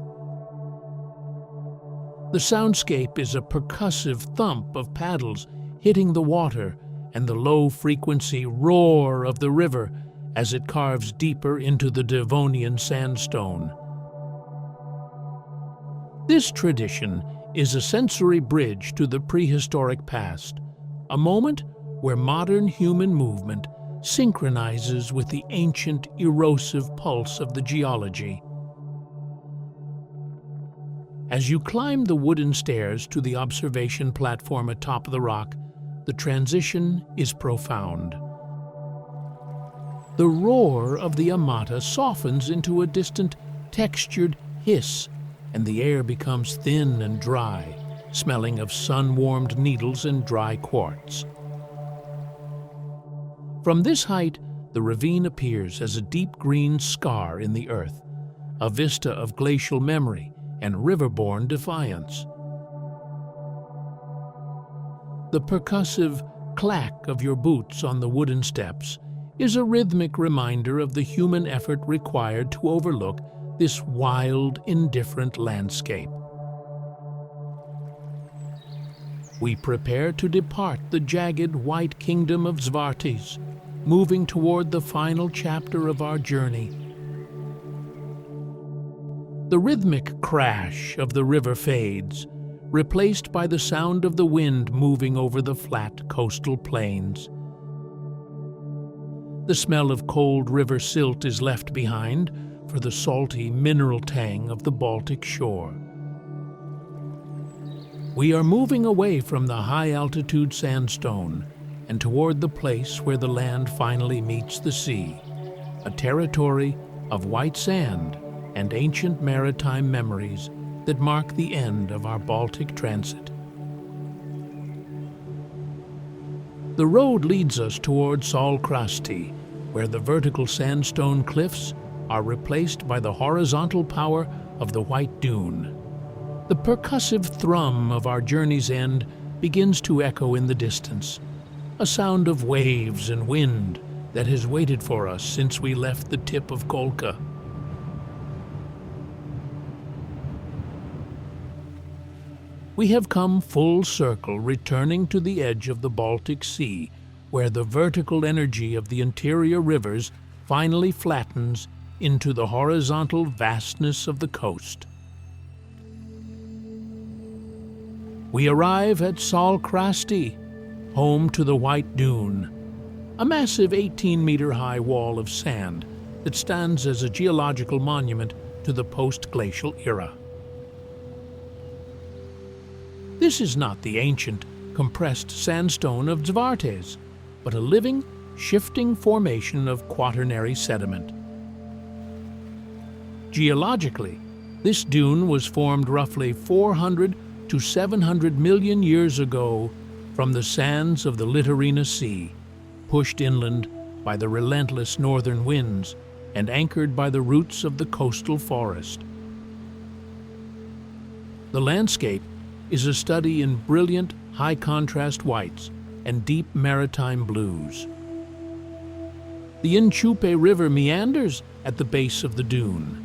The soundscape is a percussive thump of paddles hitting the water and the low-frequency roar of the river as it carves deeper into the Devonian sandstone. This tradition is a sensory bridge to the prehistoric past, a moment where modern human movement synchronizes with the ancient, erosive pulse of the geology. As you climb the wooden stairs to the observation platform atop the rock, the transition is profound. The roar of the Amata softens into a distant, textured hiss, and the air becomes thin and dry, smelling of sun-warmed needles and dry quartz. From this height, the ravine appears as a deep green scar in the earth, a vista of glacial memory and riverborne defiance. The percussive clack of your boots on the wooden steps is a rhythmic reminder of the human effort required to overlook this wild, indifferent landscape. We prepare to depart the jagged white kingdom of Zvārtes, moving toward the final chapter of our journey. The rhythmic crash of the river fades, replaced by the sound of the wind moving over the flat coastal plains. The smell of cold river silt is left behind for the salty mineral tang of the Baltic shore. We are moving away from the high-altitude sandstone and toward the place where the land finally meets the sea, a territory of white sand and ancient maritime memories that mark the end of our Baltic transit. The road leads us toward Saulkrasti, where the vertical sandstone cliffs are replaced by the horizontal power of the white dune. The percussive thrum of our journey's end begins to echo in the distance, a sound of waves and wind that has waited for us since we left the tip of Kolka. We have come full circle, returning to the edge of the Baltic Sea, where the vertical energy of the interior rivers finally flattens into the horizontal vastness of the coast. We arrive at Saulkrasti, home to the White Dune, a massive 18-meter-high wall of sand that stands as a geological monument to the post-glacial era. This is not the ancient, compressed sandstone of Zvārtes, but a living, shifting formation of quaternary sediment. Geologically, this dune was formed roughly 400 to 700 million years ago from the sands of the Littorina Sea, pushed inland by the relentless northern winds and anchored by the roots of the coastal forest. The landscape is a study in brilliant, high-contrast whites and deep maritime blues. The Inchupe River meanders at the base of the dune,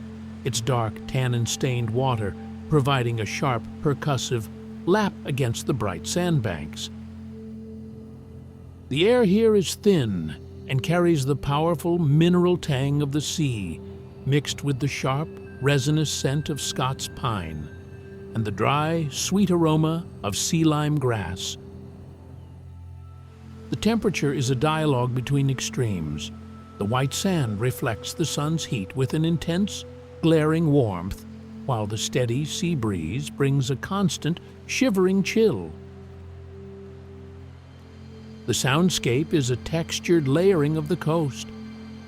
its dark tannin-stained water providing a sharp, percussive lap against the bright sandbanks. The air here is thin and carries the powerful mineral tang of the sea, mixed with the sharp, resinous scent of Scots pine and the dry, sweet aroma of sea lime grass. The temperature is a dialogue between extremes. The white sand reflects the sun's heat with an intense, glaring warmth, while the steady sea breeze brings a constant, shivering chill. The soundscape is a textured layering of the coast.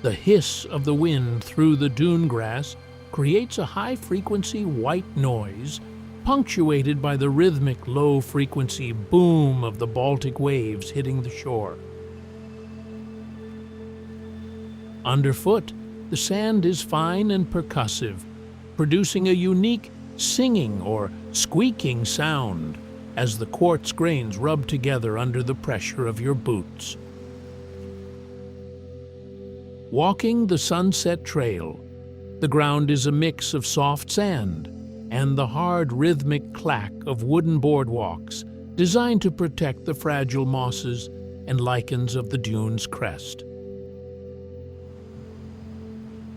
The hiss of the wind through the dune grass creates a high-frequency white noise, punctuated by the rhythmic low-frequency boom of the Baltic waves hitting the shore. Underfoot, the sand is fine and percussive, producing a unique singing or squeaking sound as the quartz grains rub together under the pressure of your boots. Walking the Sunset Trail, the ground is a mix of soft sand and the hard rhythmic clack of wooden boardwalks designed to protect the fragile mosses and lichens of the dune's crest.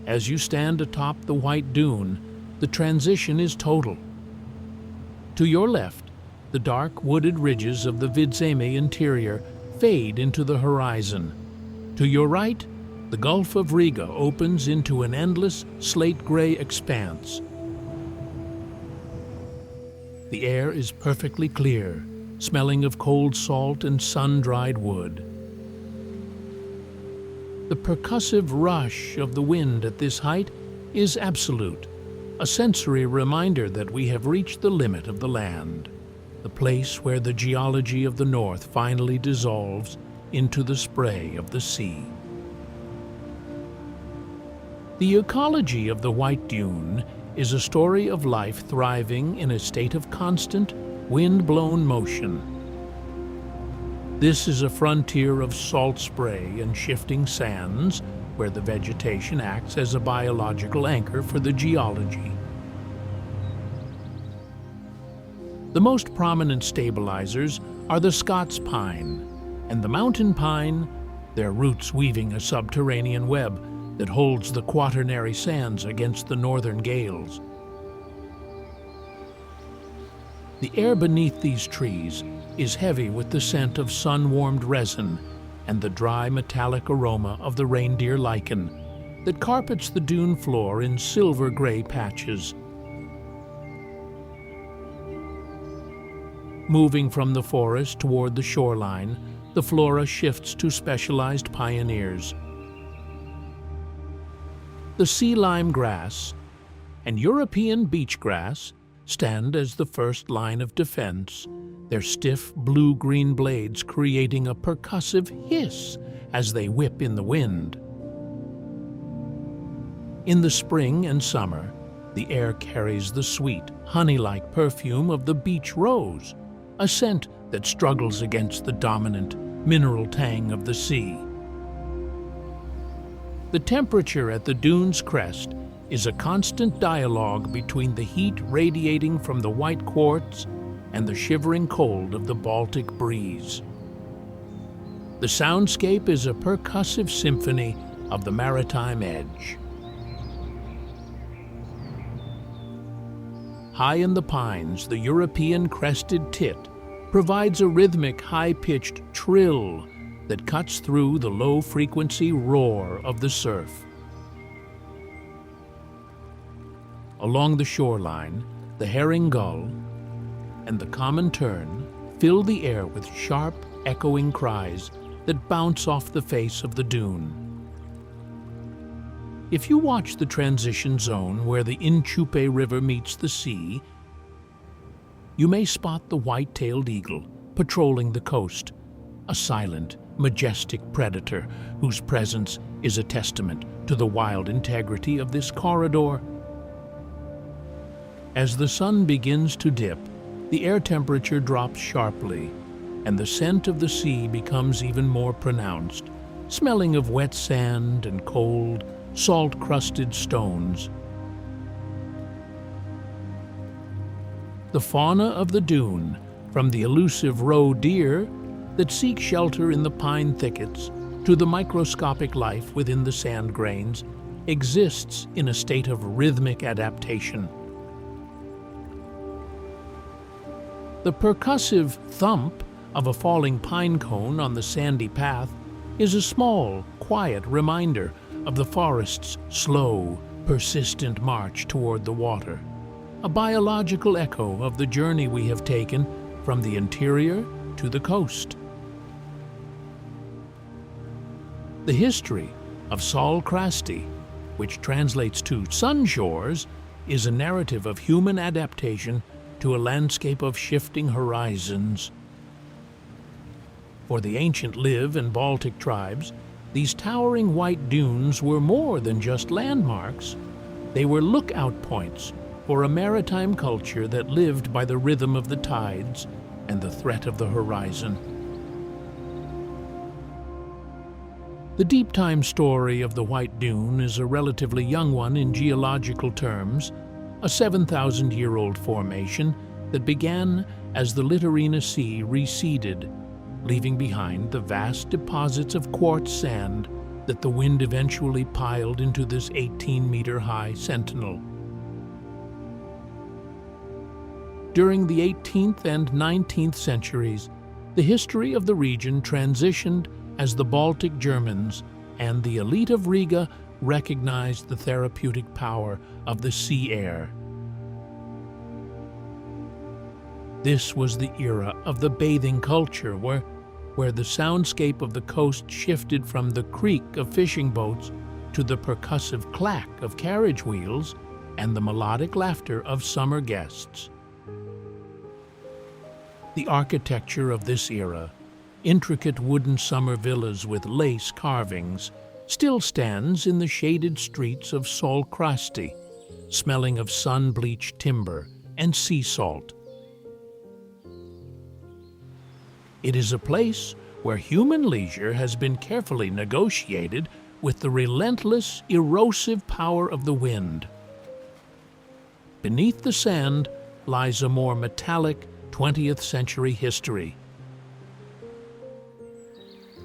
As you stand atop the white dune, the transition is total. To your left, the dark wooded ridges of the Vidzeme interior fade into the horizon. To your right, the Gulf of Riga opens into an endless slate-gray expanse. The air is perfectly clear, smelling of cold salt and sun-dried wood. The percussive rush of the wind at this height is absolute, a sensory reminder that we have reached the limit of the land, the place where the geology of the north finally dissolves into the spray of the sea. The ecology of the White Dune is a story of life thriving in a state of constant, wind-blown motion. This is a frontier of salt spray and shifting sands, where the vegetation acts as a biological anchor for the geology. The most prominent stabilizers are the Scots pine and the mountain pine, their roots weaving a subterranean web that holds the quaternary sands against the northern gales. The air beneath these trees is heavy with the scent of sun-warmed resin and the dry metallic aroma of the reindeer lichen that carpets the dune floor in silver-gray patches. Moving from the forest toward the shoreline, the flora shifts to specialized pioneers. The sea lime grass and European beach grass stand as the first line of defense, their stiff blue-green blades creating a percussive hiss as they whip in the wind. In the spring and summer, the air carries the sweet, honey-like perfume of the beach rose, a scent that struggles against the dominant mineral tang of the sea. The temperature at the dune's crest is a constant dialogue between the heat radiating from the white quartz and the shivering cold of the Baltic breeze. The soundscape is a percussive symphony of the maritime edge. High in the pines, the European crested tit provides a rhythmic, high-pitched trill that cuts through the low-frequency roar of the surf. Along the shoreline, the herring gull and the common tern fill the air with sharp, echoing cries that bounce off the face of the dune. If you watch the transition zone where the Inchupe River meets the sea, you may spot the white-tailed eagle patrolling the coast, a silent, majestic predator whose presence is a testament to the wild integrity of this corridor. As the sun begins to dip, the air temperature drops sharply, and the scent of the sea becomes even more pronounced, smelling of wet sand and cold, salt-crusted stones. The fauna of the dune, from the elusive roe deer that seek shelter in the pine thickets to the microscopic life within the sand grains, exists in a state of rhythmic adaptation. The percussive thump of a falling pine cone on the sandy path is a small, quiet reminder of the forest's slow, persistent march toward the water, a biological echo of the journey we have taken from the interior to the coast. The history of Saulkrasti, which translates to sun shores, is a narrative of human adaptation to a landscape of shifting horizons. For the ancient Liv and Baltic tribes, these towering white dunes were more than just landmarks. They were lookout points for a maritime culture that lived by the rhythm of the tides and the threat of the horizon. The deep time story of the White Dune is a relatively young one in geological terms, a 7,000-year-old formation that began as the Littorina Sea receded, leaving behind the vast deposits of quartz sand that the wind eventually piled into this 18-meter-high sentinel. During the 18th and 19th centuries, the history of the region transitioned as the Baltic Germans and the elite of Riga recognized the therapeutic power of the sea air. This was the era of the bathing culture, where the soundscape of the coast shifted from the creak of fishing boats to the percussive clack of carriage wheels and the melodic laughter of summer guests. The architecture of this era, intricate wooden summer villas with lace carvings, still stands in the shaded streets of Saulkrasti, smelling of sun-bleached timber and sea salt. It is a place where human leisure has been carefully negotiated with the relentless, erosive power of the wind. Beneath the sand lies a more metallic 20th century history.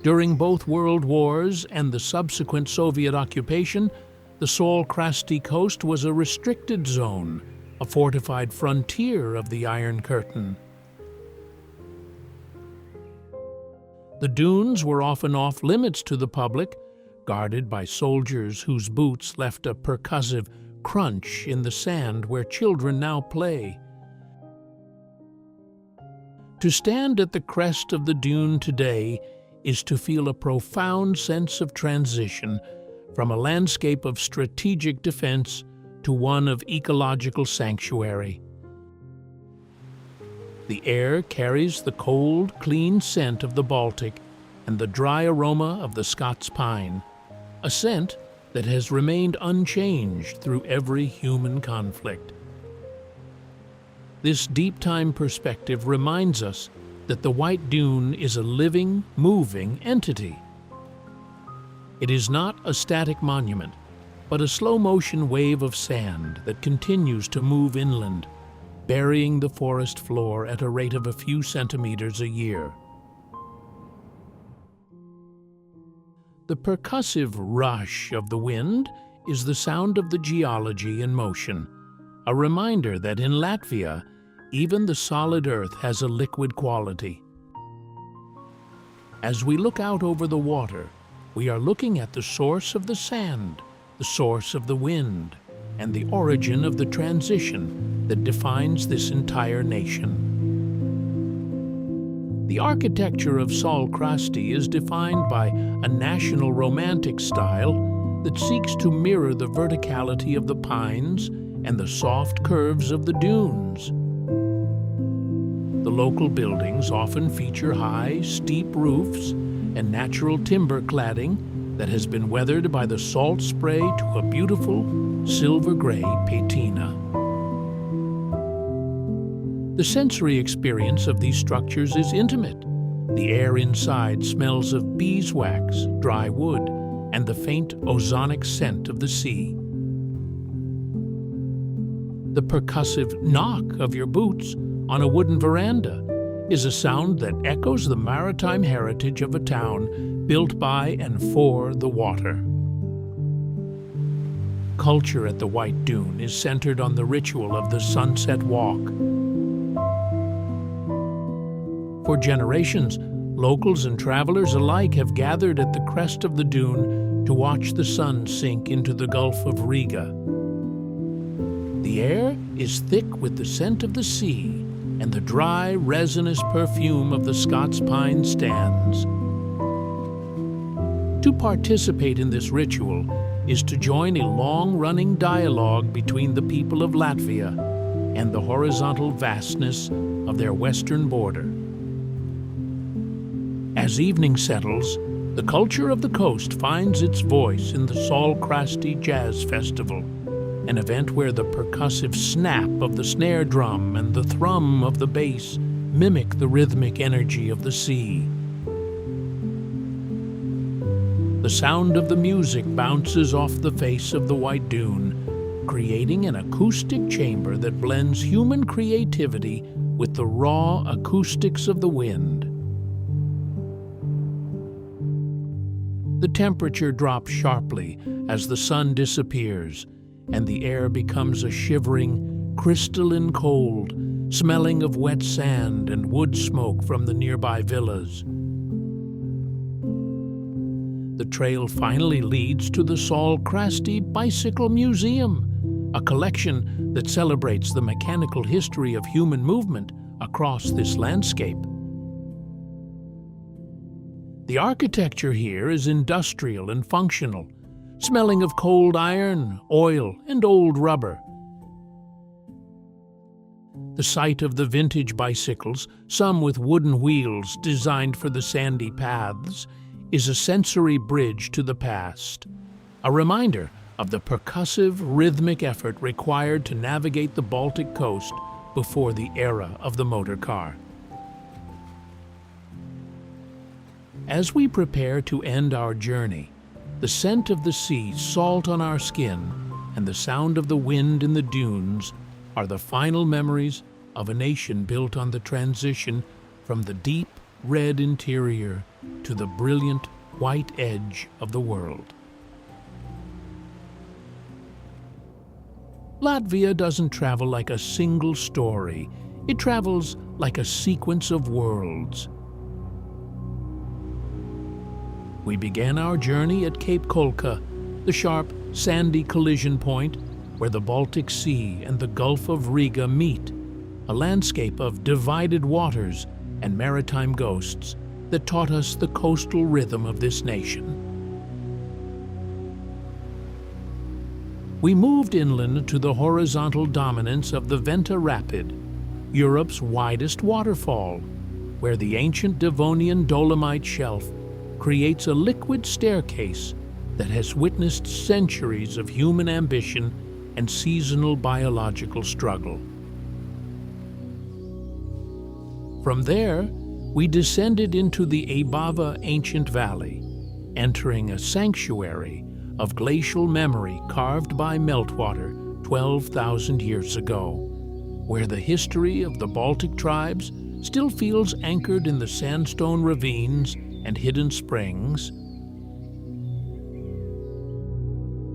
During both World Wars and the subsequent Soviet occupation, the Saulkrasti coast was a restricted zone, a fortified frontier of the Iron Curtain. The dunes were often off limits to the public, guarded by soldiers whose boots left a percussive crunch in the sand where children now play. To stand at the crest of the dune today is to feel a profound sense of transition from a landscape of strategic defense to one of ecological sanctuary. The air carries the cold, clean scent of the Baltic and the dry aroma of the Scots pine, a scent that has remained unchanged through every human conflict. This deep-time perspective reminds us that the White Dune is a living, moving entity. It is not a static monument, but a slow-motion wave of sand that continues to move inland, burying the forest floor at a rate of a few centimeters a year. The percussive rush of the wind is the sound of the geology in motion, a reminder that in Latvia, even the solid earth has a liquid quality. As we look out over the water, we are looking at the source of the sand, the source of the wind, and the origin of the transition that defines this entire nation. The architecture of Saulkrasti is defined by a national romantic style that seeks to mirror the verticality of the pines and the soft curves of the dunes. The local buildings often feature high, steep roofs and natural timber cladding that has been weathered by the salt spray to a beautiful silver-gray patina. The sensory experience of these structures is intimate. The air inside smells of beeswax, dry wood, and the faint ozonic scent of the sea. The percussive knock of your boots on a wooden veranda is a sound that echoes the maritime heritage of a town built by and for the water. Culture at the White Dune is centered on the ritual of the sunset walk. For generations, locals and travelers alike have gathered at the crest of the dune to watch the sun sink into the Gulf of Riga. The air is thick with the scent of the sea and the dry, resinous perfume of the Scots pine stands. To participate in this ritual is to join a long-running dialogue between the people of Latvia and the horizontal vastness of their western border. As evening settles, the culture of the coast finds its voice in the Saulkrasti Jazz Festival, an event where the percussive snap of the snare drum and the thrum of the bass mimic the rhythmic energy of the sea. The sound of the music bounces off the face of the white dune, creating an acoustic chamber that blends human creativity with the raw acoustics of the wind. The temperature drops sharply as the sun disappears, and the air becomes a shivering, crystalline cold, smelling of wet sand and wood smoke from the nearby villas. The trail finally leads to the Saulkrasti Bicycle Museum, a collection that celebrates the mechanical history of human movement across this landscape. The architecture here is industrial and functional, smelling of cold iron, oil, and old rubber. The sight of the vintage bicycles, some with wooden wheels designed for the sandy paths, is a sensory bridge to the past, a reminder of the percussive, rhythmic effort required to navigate the Baltic coast before the era of the motor car. As we prepare to end our journey, the scent of the sea salt on our skin and the sound of the wind in the dunes are the final memories of a nation built on the transition from the deep red interior to the brilliant white edge of the world. Latvia doesn't travel like a single story. It travels like a sequence of worlds. We began our journey at Cape Kolka, the sharp, sandy collision point where the Baltic Sea and the Gulf of Riga meet, a landscape of divided waters and maritime ghosts that taught us the coastal rhythm of this nation. We moved inland to the horizontal dominance of the Venta Rapid, Europe's widest waterfall, where the ancient Devonian Dolomite shelf creates a liquid staircase that has witnessed centuries of human ambition and seasonal biological struggle. From there, we descended into the Abava ancient valley, entering a sanctuary of glacial memory carved by meltwater 12,000 years ago, where the history of the Baltic tribes still feels anchored in the sandstone ravines and hidden springs.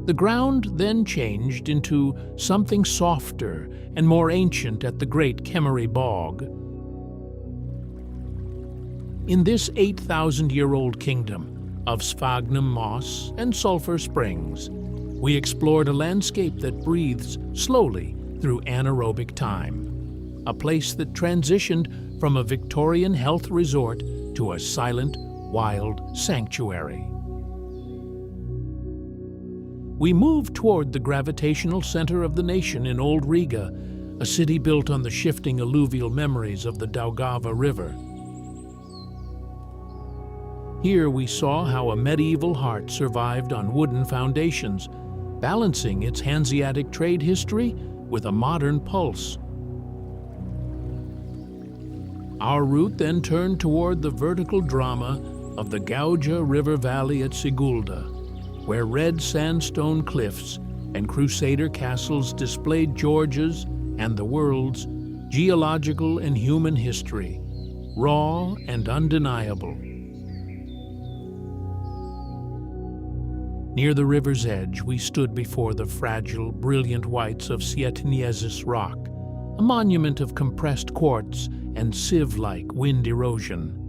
The ground then changed into something softer and more ancient at the great Ķemeri Bog. In this 8,000-year-old kingdom of sphagnum moss and sulfur springs, we explored a landscape that breathes slowly through anaerobic time, a place that transitioned from a Victorian health resort to a silent, wild sanctuary. We moved toward the gravitational center of the nation in Old Riga, a city built on the shifting alluvial memories of the Daugava River. Here we saw how a medieval heart survived on wooden foundations, balancing its Hanseatic trade history with a modern pulse. Our route then turned toward the vertical drama of the Gauja River Valley at Sigulda, where red sandstone cliffs and crusader castles displayed Georgia's and the world's geological and human history, raw and undeniable. Near the river's edge, we stood before the fragile, brilliant whites of Sietiņiezis Rock, a monument of compressed quartz and sieve-like wind erosion.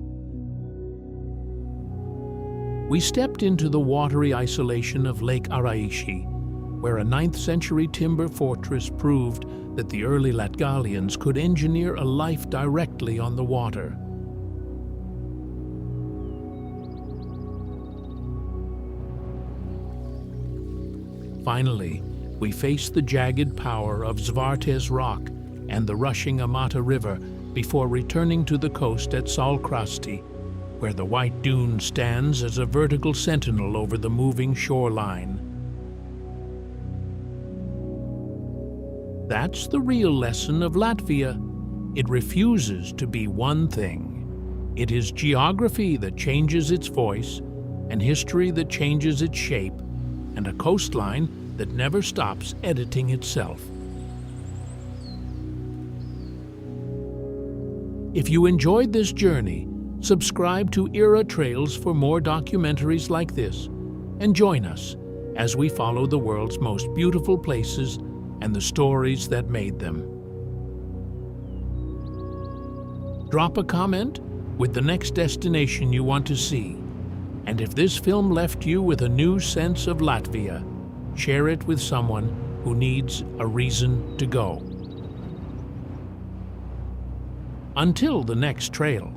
We stepped into the watery isolation of Lake Āraiši, where a 9th century timber fortress proved that the early Latgalians could engineer a life directly on the water. Finally, we face the jagged power of Zvārtes rock and the rushing Amata river before returning to the coast at Saulkrasti, where the white dune stands as a vertical sentinel over the moving shoreline. That's the real lesson of Latvia. It refuses to be one thing. It is geography that changes its voice, and history that changes its shape, and a coastline that never stops editing itself. If you enjoyed this journey, subscribe to Era Trails for more documentaries like this, and join us as we follow the world's most beautiful places and the stories that made them. Drop a comment with the next destination you want to see, and if this film left you with a new sense of Latvia, share it with someone who needs a reason to go. Until the next trail.